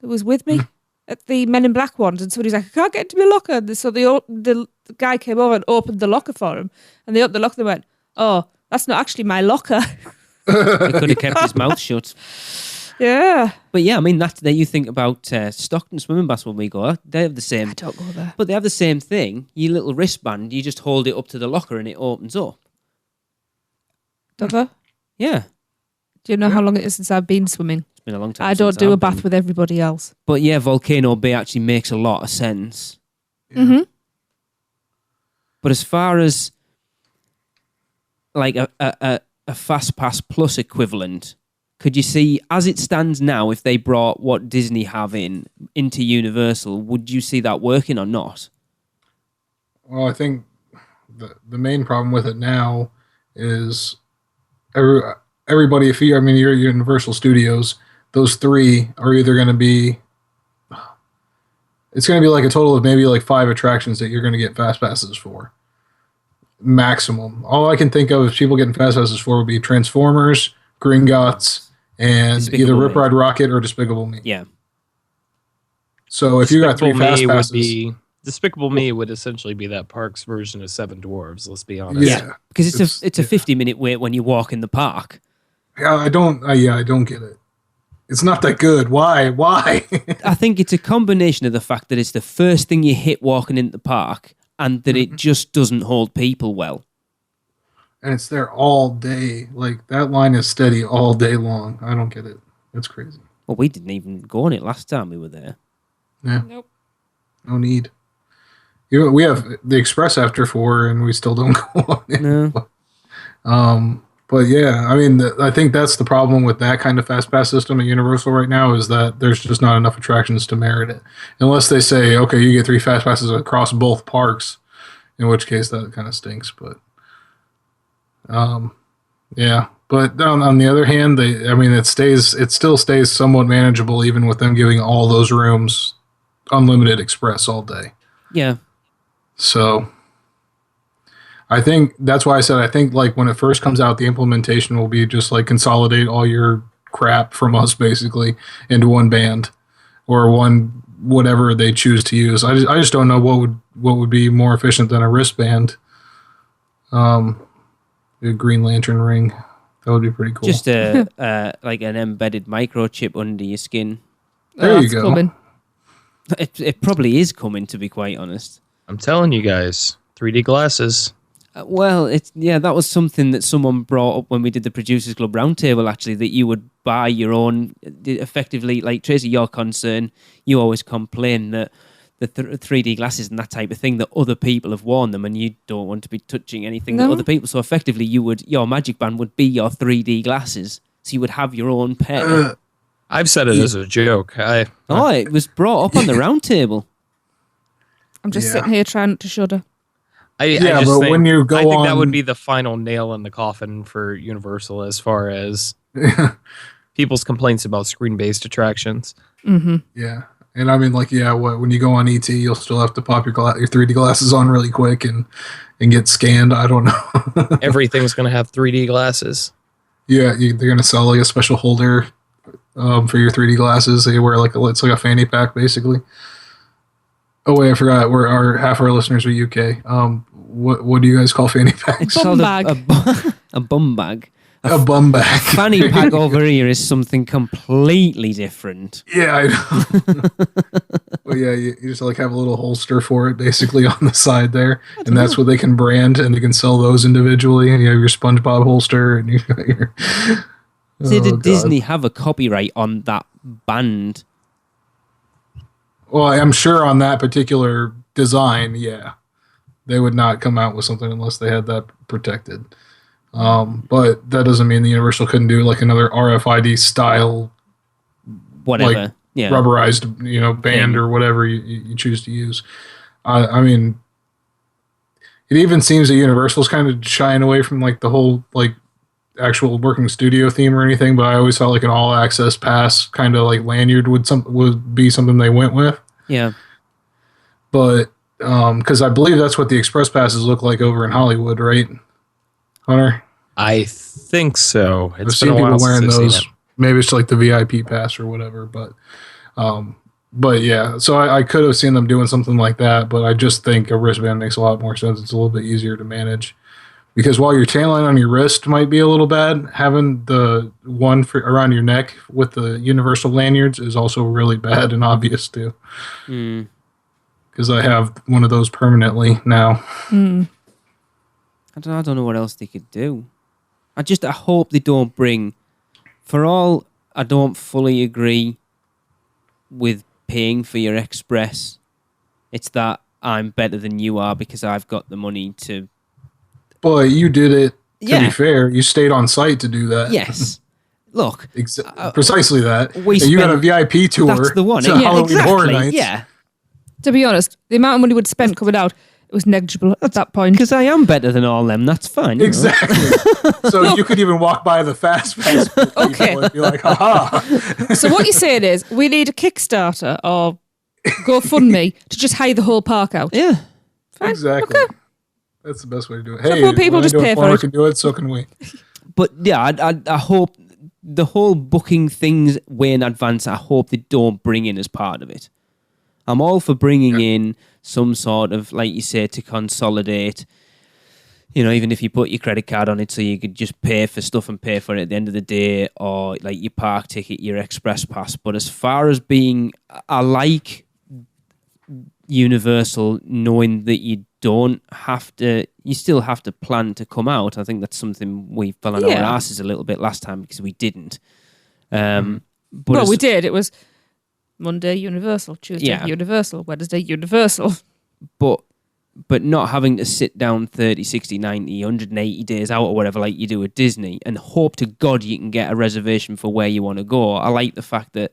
that was with me at the Men in Black ones, and somebody's like, I can't get into my locker. And so the guy came over and opened the locker for him, and they opened the locker and they went, oh, that's not actually my locker. He could have kept his mouth shut. Yeah. But yeah, I mean, you think about Stockton Swimming Baths when we go, they have the same, I don't go there. but they have the same thing. Your little wristband, you just hold it up to the locker and it opens up. Don't they? Yeah, Do you know how long it is since I've been swimming? it's been a long time. I don't since do a I've bath been. with everybody else. But yeah, Volcano Bay actually makes a lot of sense. Mm-hmm. But as far as like a Fast Pass Plus equivalent, could you see, as it stands now, if they brought what Disney have into Universal, would you see that working or not? Well, I think the main problem with it now is everybody, you're at Universal Studios, those three are either going to be, it's going to be like a total of maybe like 5 attractions that you're going to get fast passes for. Maximum. All I can think of is people getting fast passes for would be Transformers, Gringotts, and Despicable either Rip Me. Ride Rocket or Despicable Me. Yeah. So if you got 3 fast passes, Despicable Me would essentially be that park's version of Seven Dwarves. Let's be honest. yeah, Because it's a 50-minute wait when you walk in the park. I don't get it. It's not that good. Why? I think it's a combination of the fact that it's the first thing you hit walking into the park and that it just doesn't hold people well. And it's there all day. Like, that line is steady all day long. I don't get it. It's crazy. Well, we didn't even go on it last time we were there. Yeah, Nope. no need. We have the Express after 4, and we still don't go on it. No. But yeah, I mean, I think that's the problem with that kind of fast pass system at Universal right now is that there's just not enough attractions to merit it. Unless they say, okay, you get 3 fast passes across both parks, in which case that kind of stinks. But yeah. But on the other hand, it still stays somewhat manageable even with them giving all those rooms unlimited express all day. Yeah. So I think that's why I said I think like when it first comes out, the implementation will be just like consolidate all your crap from us basically into one band or one whatever they choose to use. I just don't know what would be more efficient than a wristband. A Green Lantern ring. That would be pretty cool. Just like an embedded microchip under your skin. There you that's go. coming. It probably is coming, to be quite honest. I'm telling you guys, 3D glasses. Well, that was something that someone brought up when we did the Producers Club Roundtable, actually, that you would buy your own, effectively, like, Tracy, your concern, you always complain that the 3D glasses and that type of thing, that other people have worn them and you don't want to be touching anything that other people, so effectively your Magic Band would be your 3D glasses, so you would have your own pair. I've said it as a joke. It was brought up on the roundtable. I'm just sitting here trying not to shudder. I just but think, when you go I think that on- would be the final nail in the coffin for Universal as far as people's complaints about screen-based attractions. Mm-hmm. Yeah. And I mean, like, when you go on ET, you'll still have to pop your 3D glasses on really quick and get scanned. I don't know. Everything's going to have 3D glasses. Yeah, they're going to sell like a special holder for your 3D glasses. They wear it's like a fanny pack, basically. Oh, wait, I forgot. Half our listeners are UK. What do you guys call fanny packs? It's Bum called bag. a bum bag. A bum bag. Fanny pack over here is something completely different. Yeah, I know. Well, yeah, you just like have a little holster for it basically on the side there, and that's what they can brand, and they can sell those individually. And you have your SpongeBob holster, and you got your. Did God. Disney have a copyright on that band? Well, I'm sure on that particular design, yeah, they would not come out with something unless they had that protected. But that doesn't mean the Universal couldn't do like another RFID style, Whatever. like, yeah. rubberized, band or whatever you choose to use. I mean, it even seems that Universal's kind of shying away from like the whole like actual working studio theme or anything. But I always thought like an all access pass kind of like lanyard would be something they went with. Yeah. But because I believe that's what the express passes look like over in Hollywood, right, Hunter? I think so. I've It's seen been a people while wearing since I've those. seen it. Maybe it's like the VIP pass or whatever, but yeah. So I could have seen them doing something like that, but I just think a wristband makes a lot more sense. It's a little bit easier to manage because while your chain line on your wrist might be a little bad, having the one around your neck with the universal lanyards is also really bad and obvious too. Because I have one of those permanently now. I don't know what else they could do. I hope they don't bring. For all I don't fully agree with paying for your express, it's that I'm better than you are because I've got the money to. But you did it. To Yeah. be fair, you stayed on site to do that. Yes. Look, Precisely that. we And you got a spent- VIP tour. that's the one. To Yeah, Halloween Horror exactly. Nights. Yeah. To be honest, the amount of money we'd spent coming out, it was negligible at that point. Because I am better than all them. That's fine. you know. Exactly. So you could even walk by the fast pass people Okay. and be like, haha. So what you're saying is we need a Kickstarter or GoFundMe to just hire the whole park out. Yeah. Fine. Exactly. Okay. That's the best way to do it. So Hey, poor people just pay for Orlando it. can do it, so can we. But yeah, I hope the whole booking things way in advance, I hope they don't bring in as part of it. I'm all for bringing in some sort of, like you say, to consolidate, even if you put your credit card on it so you could just pay for stuff and pay for it at the end of the day, or like your park ticket, your express pass. But as far as being, I like Universal knowing that you still have to plan to come out. I think that's something we fell on our asses a little bit last time because we didn't. But Well, we did. It was Monday Universal, Tuesday Universal, Wednesday Universal. But not having to sit down 30, 60, 90, 180 days out or whatever like you do at Disney and hope to God you can get a reservation for where you want to go. I like the fact that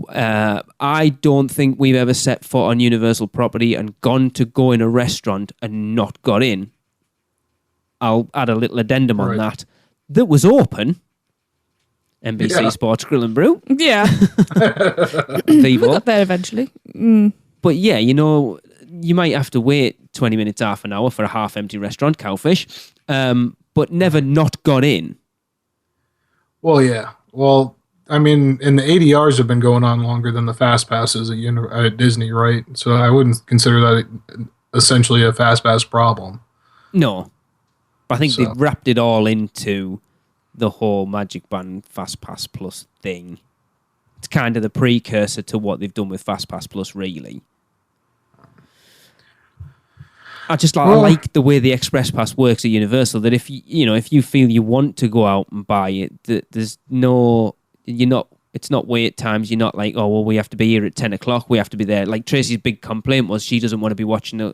I don't think we've ever set foot on Universal property and gone to go in a restaurant and not got in. I'll add a little addendum on that. That was open. NBC Sports Grill and Brew. Yeah. We got there eventually. But yeah, you might have to wait 20 minutes, half an hour for a half-empty restaurant, Cowfish, but never not got in. Well, yeah. Well, I mean, and the ADRs have been going on longer than the fast passes at Disney, right? So I wouldn't consider that essentially a fast pass problem. No. But I think they've wrapped it all into the whole Magic Band Fast Pass Plus thing. It's kind of the precursor to what they've done with FastPass Plus, really. I like the way the Express Pass works at Universal. That if you feel you want to go out and buy it, that it's not wait times. You're not like, oh well, we have to be here at 10 o'clock. We have to be there. Like Tracy's big complaint was she doesn't want to be watching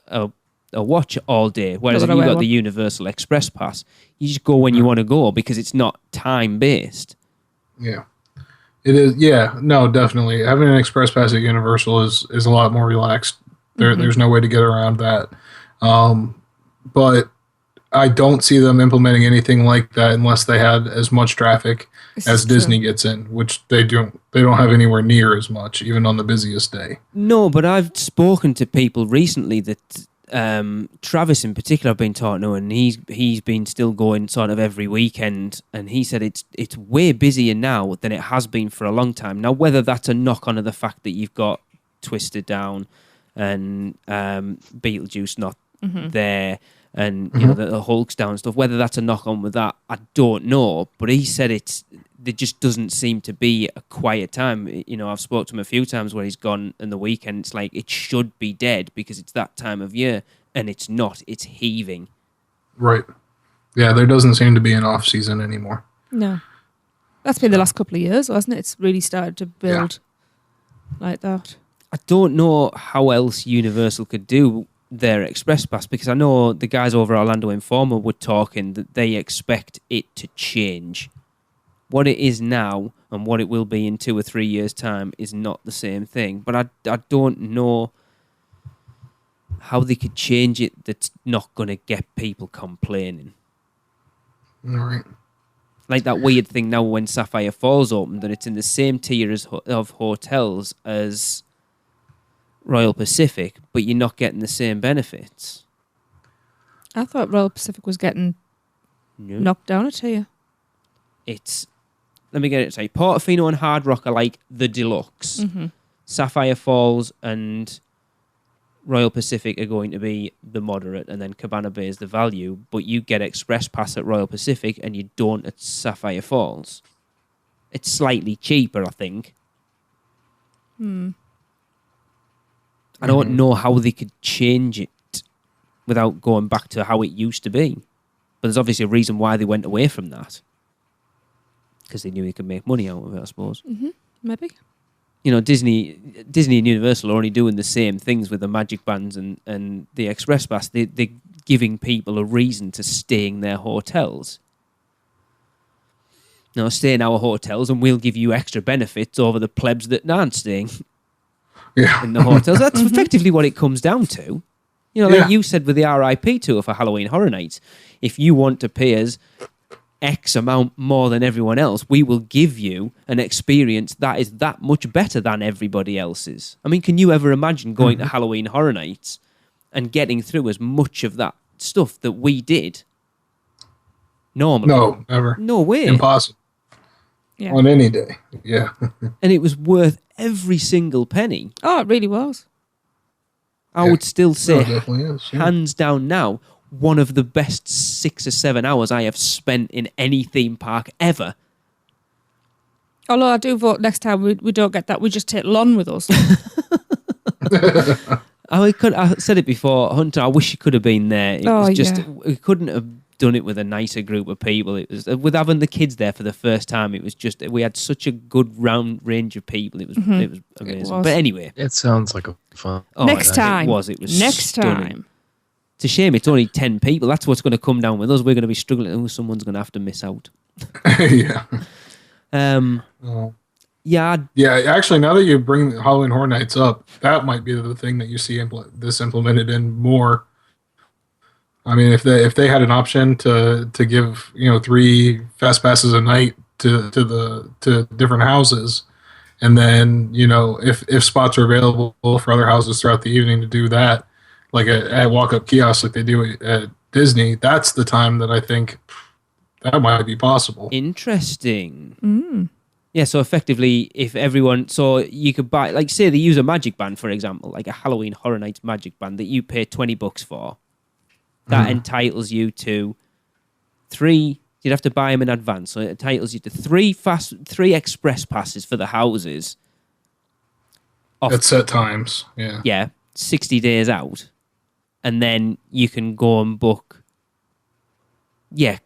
a watch all day. Whereas if you've got the Universal Express Pass, you just go when you want to go because it's not time based. Yeah. It is, yeah, no, definitely. Having an Express Pass at Universal is a lot more relaxed. There's no way to get around that. But I don't see them implementing anything like that unless they had as much traffic as Disney gets in, which they don't have anywhere near as much, even on the busiest day. No, but I've spoken to people recently that Travis in particular I've been talking to, and he's been still going sort of every weekend, and he said it's way busier now than it has been for a long time. Now, whether that's a knock on of the fact that you've got Twisted Down and Beetlejuice not there, and you know the Hulk's down and stuff, whether that's a knock on with that, I don't know. But he said there just doesn't seem to be a quiet time. You know, I've spoke to him a few times where he's gone in the weekend. It's like it should be dead because it's that time of year, and it's not. It's heaving. Right. Yeah, there doesn't seem to be an off season anymore. No. That's been the last couple of years, hasn't it? It's really started to build like that. I don't know how else Universal could do their Express Pass, because I know the guys over at Orlando Informer were talking that they expect it to change. What it is now and what it will be in 2 or 3 years' time is not the same thing. But I don't know how they could change it that's not going to get people complaining. All right. Like that weird thing now when Sapphire Falls opened, that it's in the same tier of hotels as Royal Pacific, but you're not getting the same benefits. I thought Royal Pacific was getting knocked down a tier. Let me get it straight. Portofino and Hard Rock are like the deluxe. Sapphire Falls and Royal Pacific are going to be the moderate, and then Cabana Bay is the value, but you get Express Pass at Royal Pacific and you don't at Sapphire Falls. It's slightly cheaper, I think. I don't know how they could change it without going back to how it used to be. But there's obviously a reason why they went away from that. Because they knew they could make money out of it, I suppose. Maybe. You know, Disney and Universal are only doing the same things with the Magic Bands and the Express Pass. They're giving people a reason to stay in their hotels. You know, stay in our hotels and we'll give you extra benefits over the plebs that aren't staying in the hotels. That's effectively what it comes down to. You know, like you said with the RIP tour for Halloween Horror Nights, if you want to pay us X amount more than everyone else, we will give you an experience that is that much better than everybody else's. I mean, can you ever imagine going to Halloween Horror Nights and getting through as much of that stuff that we did normally? No, never. No way. Impossible. Yeah. On any day. Yeah. And it was worth every single penny. Oh, it really was. I would still say, it definitely is, hands down now, one of the best 6 or 7 hours I have spent in any theme park ever. Although I do vote next time we don't get that, we just take Lon with us. I said it before, Hunter, I wish you could have been there. It was just, we couldn't have done it with a nicer group of people. It was with having the kids there for the first time. It was just, we had such a good round range of people. It was amazing. But anyway, It sounds like a fun. Next time. It was Next stunning. time. It's a shame it's only 10 people. That's what's going to come down with us. We're going to be struggling. Oh, someone's going to have to miss out. Yeah. Yeah. Yeah, actually, now that you bring Halloween Horror Nights up, that might be the thing that you see this implemented in more. I mean, if they had an option to give 3 fast passes a night to different houses, and then if spots are available for other houses throughout the evening to do that, like at walk-up kiosks like they do at Disney, that's the time that I think that might be possible. Interesting. Yeah, so effectively, if everyone... So you could buy... Like, say they use a Magic Band, for example, like a Halloween Horror Nights Magic Band that you pay $20 for. That entitles you to 3 You'd have to buy them in advance. So it entitles you to three express passes for the houses. At set times, yeah. Yeah, 60 days out. And then you can go and book. Yeah,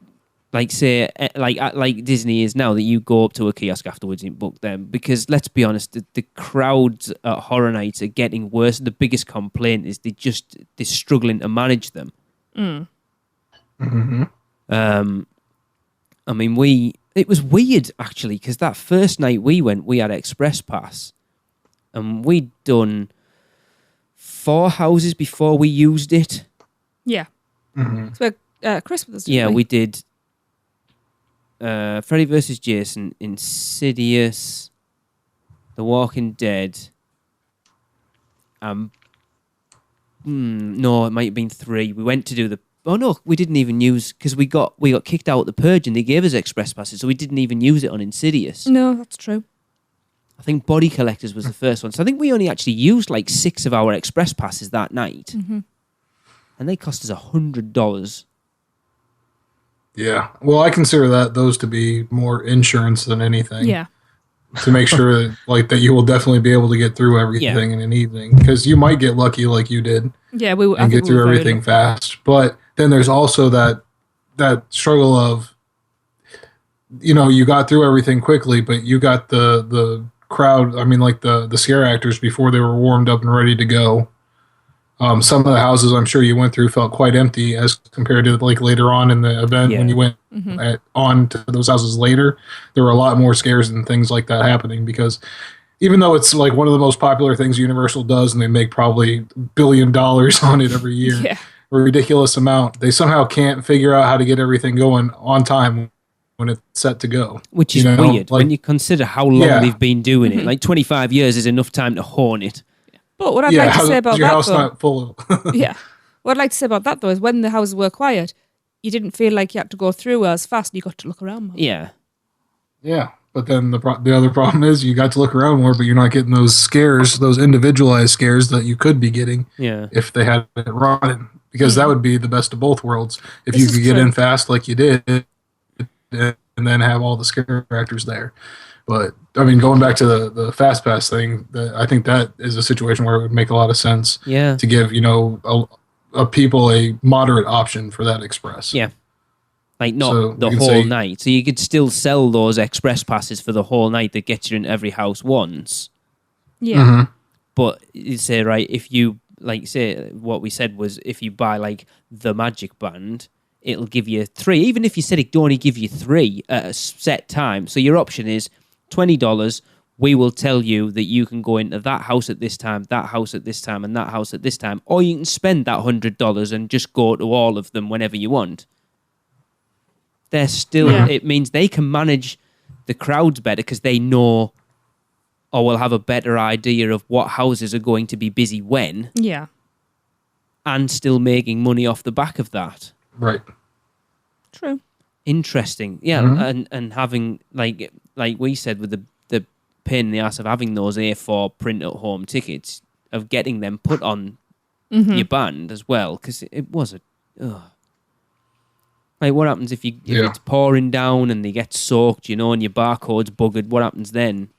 like say, like Disney is now, that you go up to a kiosk afterwards and book them. Because let's be honest, the crowds at Horror Nights are getting worse. The biggest complaint is they're struggling to manage them. Mm-hmm. I mean, it was weird actually, because that first night we went, we had Express Pass, and we'd done 4 houses before we used it. Yeah. Mm-hmm. It's where Chris was. Yeah, we did Freddy vs. Jason, Insidious, The Walking Dead. No, it might have been 3. We went to do the. Oh no, we didn't even use, because we got kicked out of the Purge and they gave us express passes, so we didn't even use it on Insidious. No, that's true. I think Body Collectors was the first one, so I think we only actually used like 6 of our express passes that night, and they cost us $100. Yeah. Well, I consider those to be more insurance than anything. Yeah. To make sure that you will definitely be able to get through everything in an evening, because you might get lucky like you did. Yeah, and get through everything fast. But then there's also that struggle of, you got through everything quickly, but you got the crowd. I mean, like the scare actors before they were warmed up and ready to go. Some of the houses I'm sure you went through felt quite empty as compared to like later on in the event when you went on to those houses later. There were a lot more scares and things like that happening, because even though it's like one of the most popular things Universal does, and they make probably $1 billion on it every year, a ridiculous amount, they somehow can't figure out how to get everything going on time when it's set to go. Which is weird when you consider how long they've been doing it. Like 25 years is enough time to hone it. But what I'd like to say about your that, house though, not full of what I'd like to say about that, though, is when the houses were quiet, you didn't feel like you had to go through as fast. You got to look around more. Yeah. Yeah. But then the other problem is you got to look around more, but you're not getting those scares, those individualized scares that you could be getting if they had it running. Because that would be the best of both worlds. If you could get in fast like you did, and then have all the scare actors there. But, I mean, going back to the Fast Pass thing, I think that is a situation where it would make a lot of sense to give, a people a moderate option for that express. Yeah. Like, not the whole night. So you could still sell those express passes for the whole night that gets you in every house once. Yeah. Mm-hmm. But you say, right, if you, like, say, what we said was if you buy, like, the Magic Band, it'll give you 3. Even if you said it only give you 3 at a set time. So your option is $20. We will tell you that you can go into that house at this time, that house at this time, and that house at this time. Or you can spend that $100 and just go to all of them whenever you want. They're still, it means they can manage the crowds better because they know, or will have a better idea of what houses are going to be busy when. Yeah. And still making money off the back of that. Right. True. Interesting. Yeah, and having, like we said, with the pain in the ass of having those A4 print-at-home tickets, of getting them put on your band as well, because it was a... Like, what happens if it's pouring down and they get soaked, and your barcode's buggered? What happens then?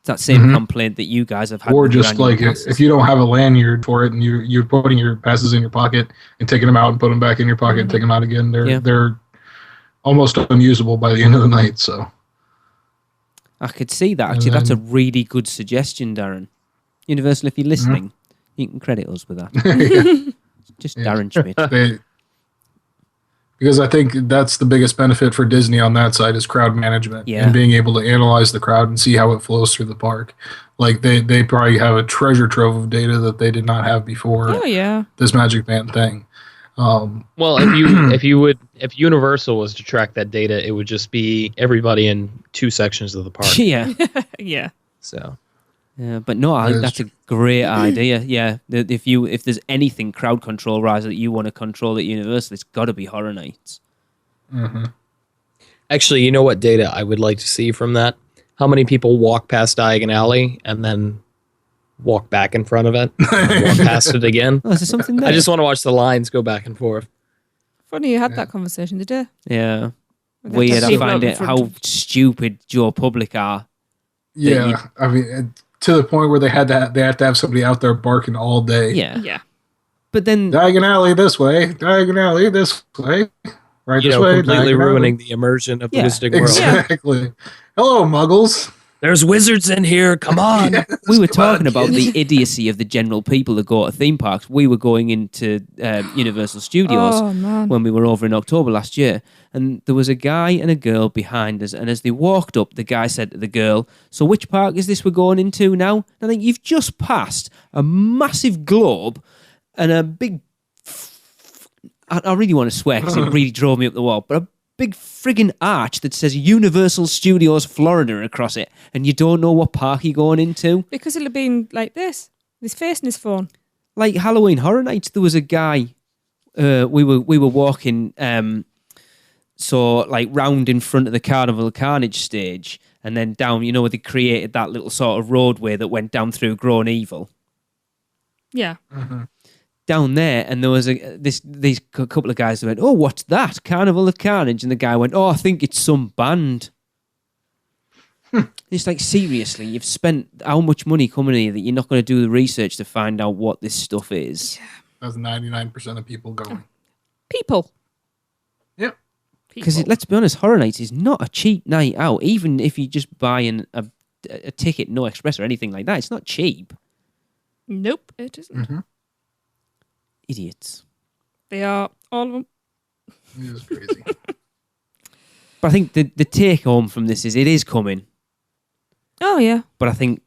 It's that same complaint that you guys have had. Or just like if you don't have a lanyard for it and you're putting your passes in your pocket and taking them out and putting them back in your pocket and taking them out again, they're almost unusable by the end of the night. So I could see that. Actually, that's a really good suggestion, Darren. Universal, if you're listening, you can credit us with that. Just Darren Schmidt. Because I think that's the biggest benefit for Disney on that side is crowd management and being able to analyze the crowd and see how it flows through the park. Like they probably have a treasure trove of data that they did not have before. Oh yeah, this Magic Band thing. Well, if Universal was to track that data, it would just be everybody in 2 sections of the park. Yeah, yeah. So. Yeah, but no, I think that's a great idea. Yeah, if there's anything crowd control wise that you want to control at Universal, it's got to be Horror Nights. Mm-hmm. Actually, you know what data I would like to see from that? How many people walk past Diagon Alley and then walk back in front of it, and walk past it again? Oh, is there something there? I just want to watch the lines go back and forth. Funny you had that conversation, did you? Yeah. With Weird. the I people find out in it front how of- stupid Joe Public are. Yeah, I mean, to the point where they have to have somebody out there barking all day. Yeah. Yeah. But then, Diagon alley this way, diagon alley this way, right You this know, way. completely diagon ruining alley. the immersion of the Yeah. Wizarding World. Exactly. Hello, Muggles. There's wizards in here. Come on. Yes, we were come on, talking about kids. the idiocy of the general people that go to theme parks. We were going into Universal Studios Oh, man. when we were over in October last year, and there was a guy and a girl behind us, and as they walked up, the guy said to the girl, "So which park is this we're going into now?" And I think you've just passed a massive globe and a big I really want to swear because it really drove me up the wall, but a big friggin' arch that says Universal Studios Florida across it, and you don't know what park you're going into. Because it'll have been like this. His face and his phone. Like Halloween Horror Nights, there was a guy. We were walking, so like round in front of the Carnival Carnage stage, and then down. You know, where they created that little sort of roadway that went down through Grown Evil. Yeah. Down there, and there was these couple of guys that went, "Oh, what's that? Carnival of Carnage?" And the guy went, "Oh, I think it's some band." It's like, seriously, you've spent how much money coming here that you're not going to do the research to find out what this stuff is. That's 99% of people going. People. Yep. Because People. let's be honest, Horror Nights is not a cheap night out. Even if you just buy a ticket, no express or anything like that, it's not cheap. Nope, it isn't. Idiots. They are all of them. It is crazy. But I think the take home from this is it is coming. Oh, yeah. But I think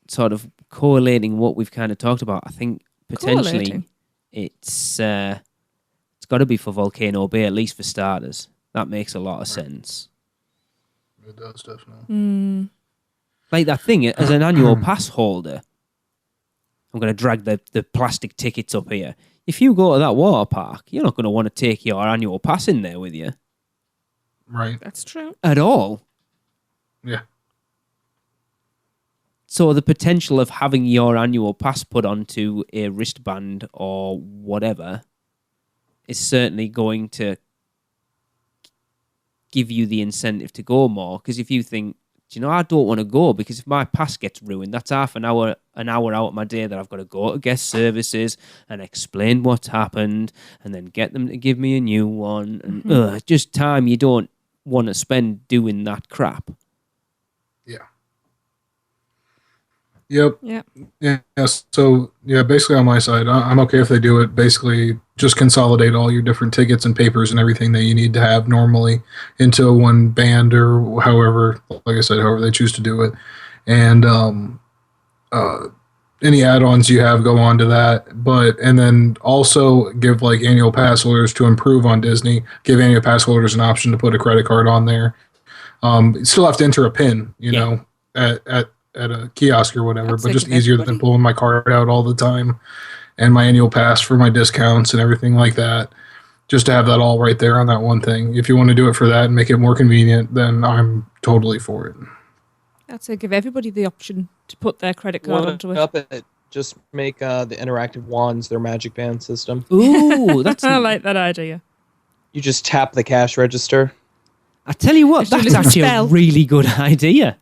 sort of correlating what we've kind of talked about, I think potentially Correlating. it's got to be for Volcano Bay, at least for starters. That makes a lot of sense. It does, definitely. Mm. Like that thing, as an annual pass holder, I'm going to drag the plastic tickets up here. If you go to that water park, you're not going to want to take your annual pass in there with you Right. That's true. at all. Yeah. So the potential of having your annual pass put onto a wristband or whatever is certainly going to give you the incentive to go more. Because if you think, do you know, I don't want to go because if my pass gets ruined, that's half an hour out of my day that I've got to go to guest services and explain what's happened and then get them to give me a new one. And just time you don't want to spend doing that crap. Yeah. Yep. Yeah. Yeah. So, yeah, basically on my side, I'm okay if they do it. Basically, just consolidate all your different tickets and papers and everything that you need to have normally into one band or however, like I said, however they choose to do it. And any add-ons you have go on to that. And then also give like annual pass holders to improve on Disney, give annual pass holders an option to put a credit card on there. You still have to enter a PIN, you know, at a kiosk or whatever, That's but like just of easier everybody. than pulling my card out all the time and my annual pass for my discounts and everything like that. Just to have that all right there on that one thing. If you want to do it for that and make it more convenient, then I'm totally for it. That's it. Give everybody the option to put their credit card One onto it. up it. Just make the interactive wands their magic band system. Ooh, that's I like that idea. You just tap the cash register. I tell you what, It's a that's little actually spell. a really good idea.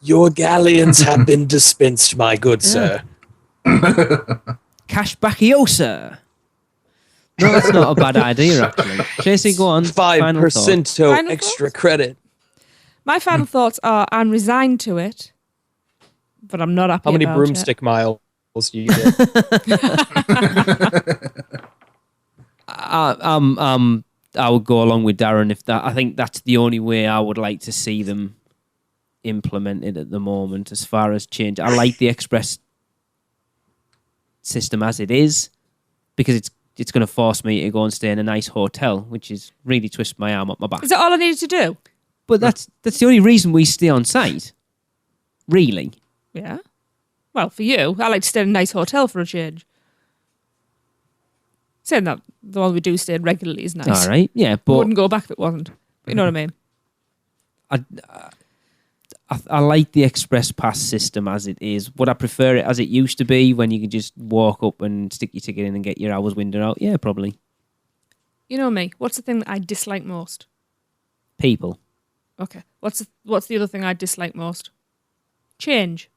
Your galleons have been dispensed, my good sir. Cash backiosa. No, that's not a bad idea, actually. Tracy, go on. Final thought. 5% Final extra thoughts? credit. My final thoughts are I'm resigned to it, but I'm not happy How many about broomstick miles do you get? I would go along with Darren if that. I think that's the only way I would like to see them implemented at the moment. As far as change, I like the express system as it is because it's going to force me to go and stay in a nice hotel, which is really twist my arm up my back. Is that all I needed to do? But that's the only reason we stay on site, really. Yeah. Well, for you, I like to stay in a nice hotel for a change. Saying that, the one we do stay in regularly is nice. All right, yeah, I but wouldn't go back if it wasn't. But you know what I mean? I like the express pass system as it is. Would I prefer it as it used to be when you could just walk up and stick your ticket in and get your hours window out? Yeah, probably. You know me. What's the thing that I dislike most? People. Okay. What's the other thing I dislike most? Change.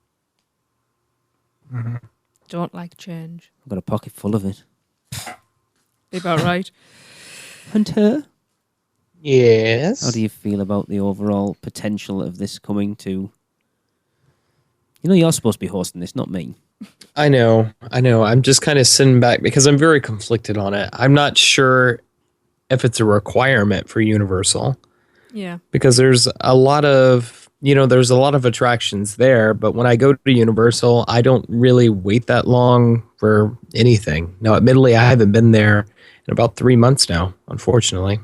Don't like change. I've got a pocket full of it. Be about right. Hunter, Yes. how do you feel about the overall potential of this coming to... You know, you're supposed to be hosting this, not me. I know. I'm just kind of sitting back because I'm very conflicted on it. I'm not sure if it's a requirement for Universal Yeah. because there's a lot of attractions there, but when I go to Universal, I don't really wait that long for anything. Now, admittedly, I haven't been there in about 3 months now, unfortunately.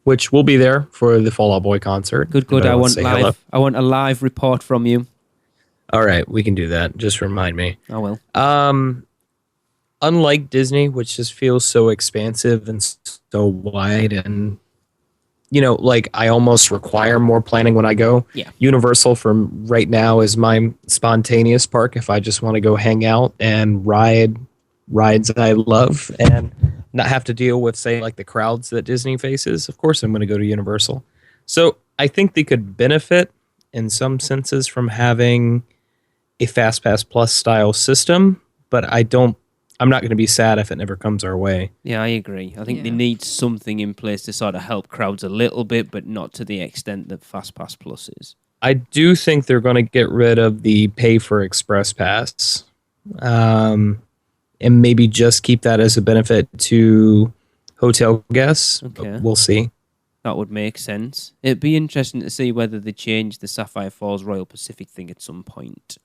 Which will be there for the Fall Out Boy concert. Good. I want Say hello. live. I want a live report from you. All right, we can do that. Just remind me. I will. Unlike Disney, which just feels so expansive and so wide, and like I almost require more planning when I go. Yeah. Universal from right now is my spontaneous park if I just want to go hang out and ride rides I love and not have to deal with, say, like the crowds that Disney faces. Of course, I'm going to go to Universal. So I think they could benefit in some senses from having a FastPass Plus style system, but I'm not going to be sad if it never comes our way. Yeah, I agree. I think they Yeah. need something in place to sort of help crowds a little bit, but not to the extent that FastPass Plus is. I do think they're going to get rid of the pay for Express Pass, and maybe just keep that as a benefit to hotel guests. Okay. We'll see. That would make sense. It'd be interesting to see whether they change the Sapphire Falls Royal Pacific thing at some point.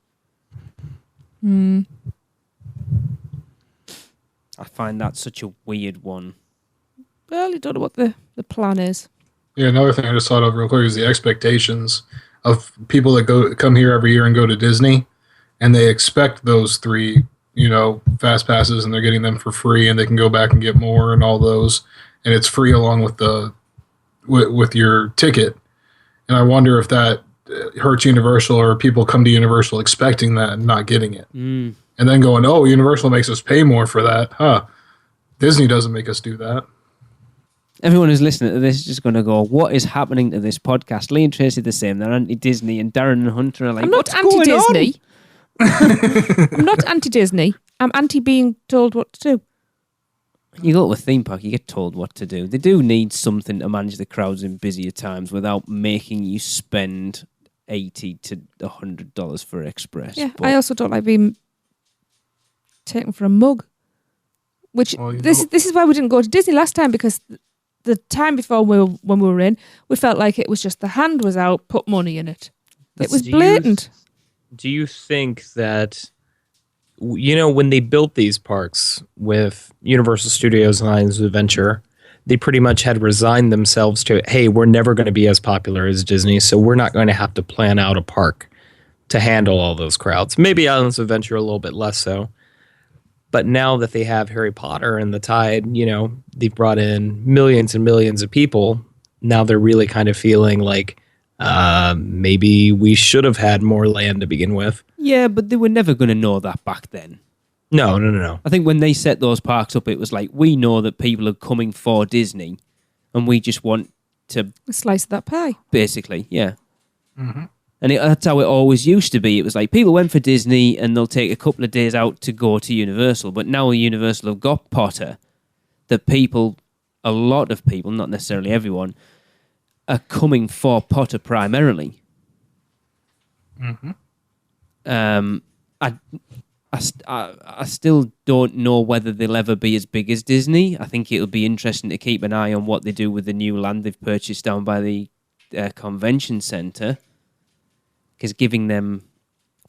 I find that such a weird one. Well, you don't know what the plan is. Yeah, another thing I just thought of real quick is the expectations of people that come here every year and go to Disney, and they expect those 3, fast passes, and they're getting them for free, and they can go back and get more and all those, and it's free along with with your ticket. And I wonder if that hurts Universal, or people come to Universal expecting that and not getting it, and then going, "Oh, Universal makes us pay more for that, huh?" Disney doesn't make us do that. Everyone who's listening to this is just going to go, what is happening to this podcast? Lee and Tracy are the same. They're anti-Disney, and Darren and Hunter are like, I'm not what's going on? anti-Disney. I'm not anti-Disney. I'm anti being told what to do. You go to a theme park, you get told what to do. They do need something to manage the crowds in busier times without making you spend $80 to $100 for Express. Yeah, But I also don't like being taken for a mug. Which Well, this is why we didn't go to Disney last time, because the time before when we were in, we felt like it was just the hand was out, put money in it. It was blatant. Do you think that, when they built these parks with Universal Studios and Islands of Adventure, they pretty much had resigned themselves to, hey, we're never going to be as popular as Disney, so we're not going to have to plan out a park to handle all those crowds. Maybe Islands of Adventure a little bit less so. But now that they have Harry Potter and the tide, they've brought in millions and millions of people. Now they're really kind of feeling like maybe we should have had more land to begin with. yeah, but they were never going to know that back then. No. I think when they set those parks up, it was like, we know that people are coming for Disney, and we just want to, A slice of that pie. basically, yeah. And that's how it always used to be. It was like people went for Disney and they'll take a couple of days out to go to Universal. But now Universal have got Potter, that a lot of people, not necessarily everyone, are coming for Potter primarily. I still don't know whether they'll ever be as big as Disney. I think it'll be interesting to keep an eye on what they do with the new land they've purchased down by the convention centre. Because giving them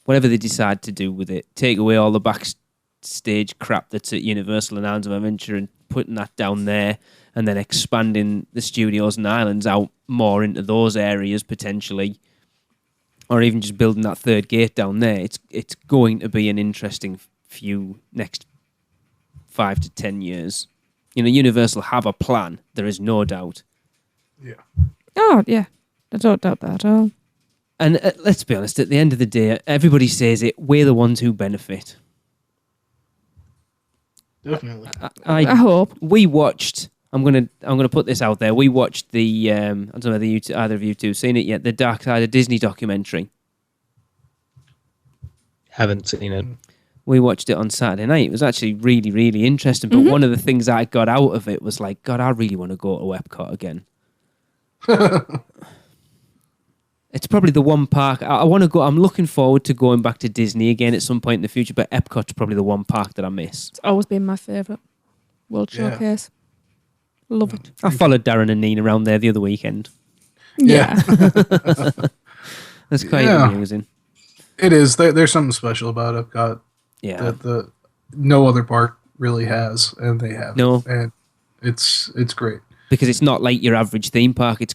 whatever they decide to do with it, take away all the backstage crap that's at Universal and Islands of Adventure and putting that down there, and then expanding the studios and islands out more into those areas potentially, or even just building that third gate down there. It's going to be an interesting few next 5 to 10 years. Universal have a plan. There is no doubt. Yeah. Oh, yeah. I don't doubt that at all. And let's be honest, at the end of the day, everybody says it, we're the ones who benefit. Definitely. I hope. We watched I'm gonna put this out there. We watched the I don't know whether either of you two seen it yet. The Dark Side of Disney documentary. Haven't seen it. We watched it on Saturday night. It was actually really, really interesting. But one of the things I got out of it was like, God, I really want to go to Epcot again. It's probably the one park I want to go. I'm looking forward to going back to Disney again at some point in the future. But Epcot's probably the one park that I miss. It's always been my favourite. World Showcase. Love it. I followed Darren and Nina around there the other weekend. Yeah. That's quite amusing. It is. There's something special about Epcot that no other park really has, and they have. No, and it's great because it's not like your average theme park. It's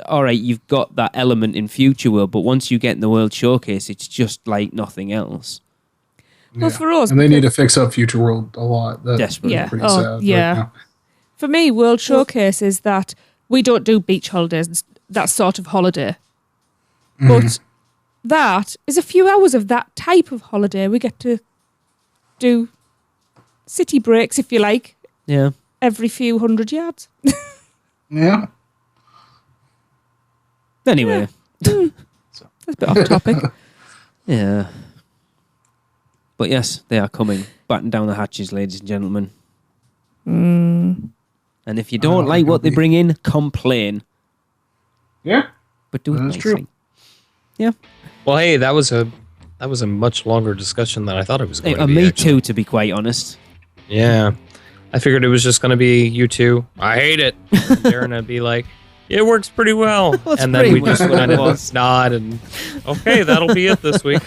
all right. You've got that element in Future World, but once you get in the World Showcase, it's just like nothing else. Well, for us, and they need to fix up Future World a lot. Desperately, pretty sad. Yeah. Right now. For me, World Showcase is that we don't do beach holidays, that sort of holiday. But that is a few hours of that type of holiday. We get to do city breaks, if you like. Yeah. Every few 100 yards. Yeah. Anyway. That's a bit off topic. Yeah. But yes, they are coming. Batten down the hatches, ladies and gentlemen. And if you don't like what they bring in, complain. Yeah. But do it That's nicely. true. Yeah. Well, hey, that was a much longer discussion than I thought it was going to be. Me actually. too, to be quite honest. Yeah. I figured it was just going to be you two. I hate it. And Darren would be like, it works pretty well. And then we just went on a nod and, okay, that'll be it this week.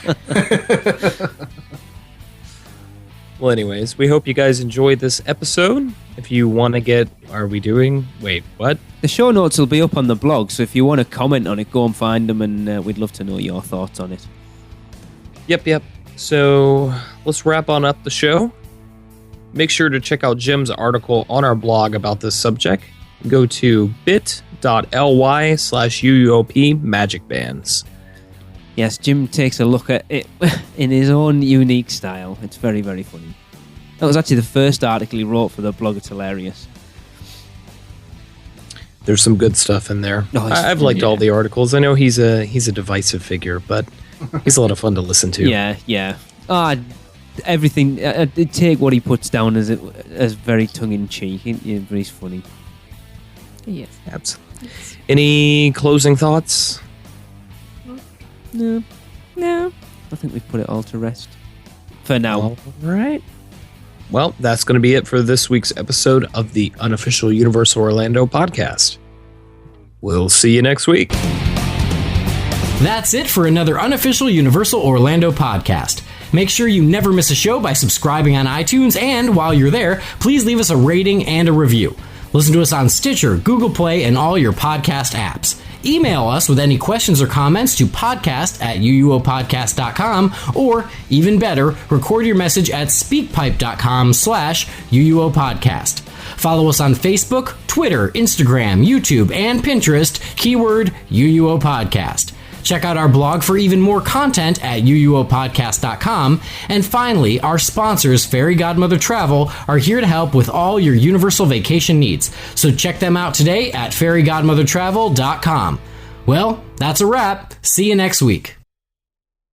Well, anyways, we hope you guys enjoyed this episode. If you want to wait, what? The show notes will be up on the blog, so if you want to comment on it, go and find them, and we'd love to know your thoughts on it. Yep. So let's wrap on up the show. Make sure to check out Jim's article on our blog about this subject. Go to bit.ly/UUOP Magic Bands. Yes, Jim takes a look at it in his own unique style. It's very, very funny. That was actually the first article he wrote for the blog. It's hilarious. There's some good stuff in there. Oh, I've liked all the articles. I know he's a divisive figure, but he's a lot of fun to listen to. Yeah. Everything. I take what he puts down as very tongue in cheek. He's funny. Yes. Absolutely. Any closing thoughts? No. No. I think we've put it all to rest for now. All right. Well, that's going to be it for this week's episode of the Unofficial Universal Orlando podcast. We'll see you next week. That's it for another Unofficial Universal Orlando podcast. Make sure you never miss a show by subscribing on iTunes, and while you're there, please leave us a rating and a review. Listen to us on Stitcher, Google Play, and all your podcast apps. Email us with any questions or comments to podcast@uuopodcast.com, or even better, record your message at speakpipe.com/uuopodcast. Follow us on Facebook, Twitter, Instagram, YouTube, and Pinterest, keyword UUO Podcast. Check out our blog for even more content at uuopodcast.com. And finally, our sponsors, Fairy Godmother Travel, are here to help with all your Universal vacation needs. So check them out today at fairygodmothertravel.com. Well, that's a wrap. See you next week.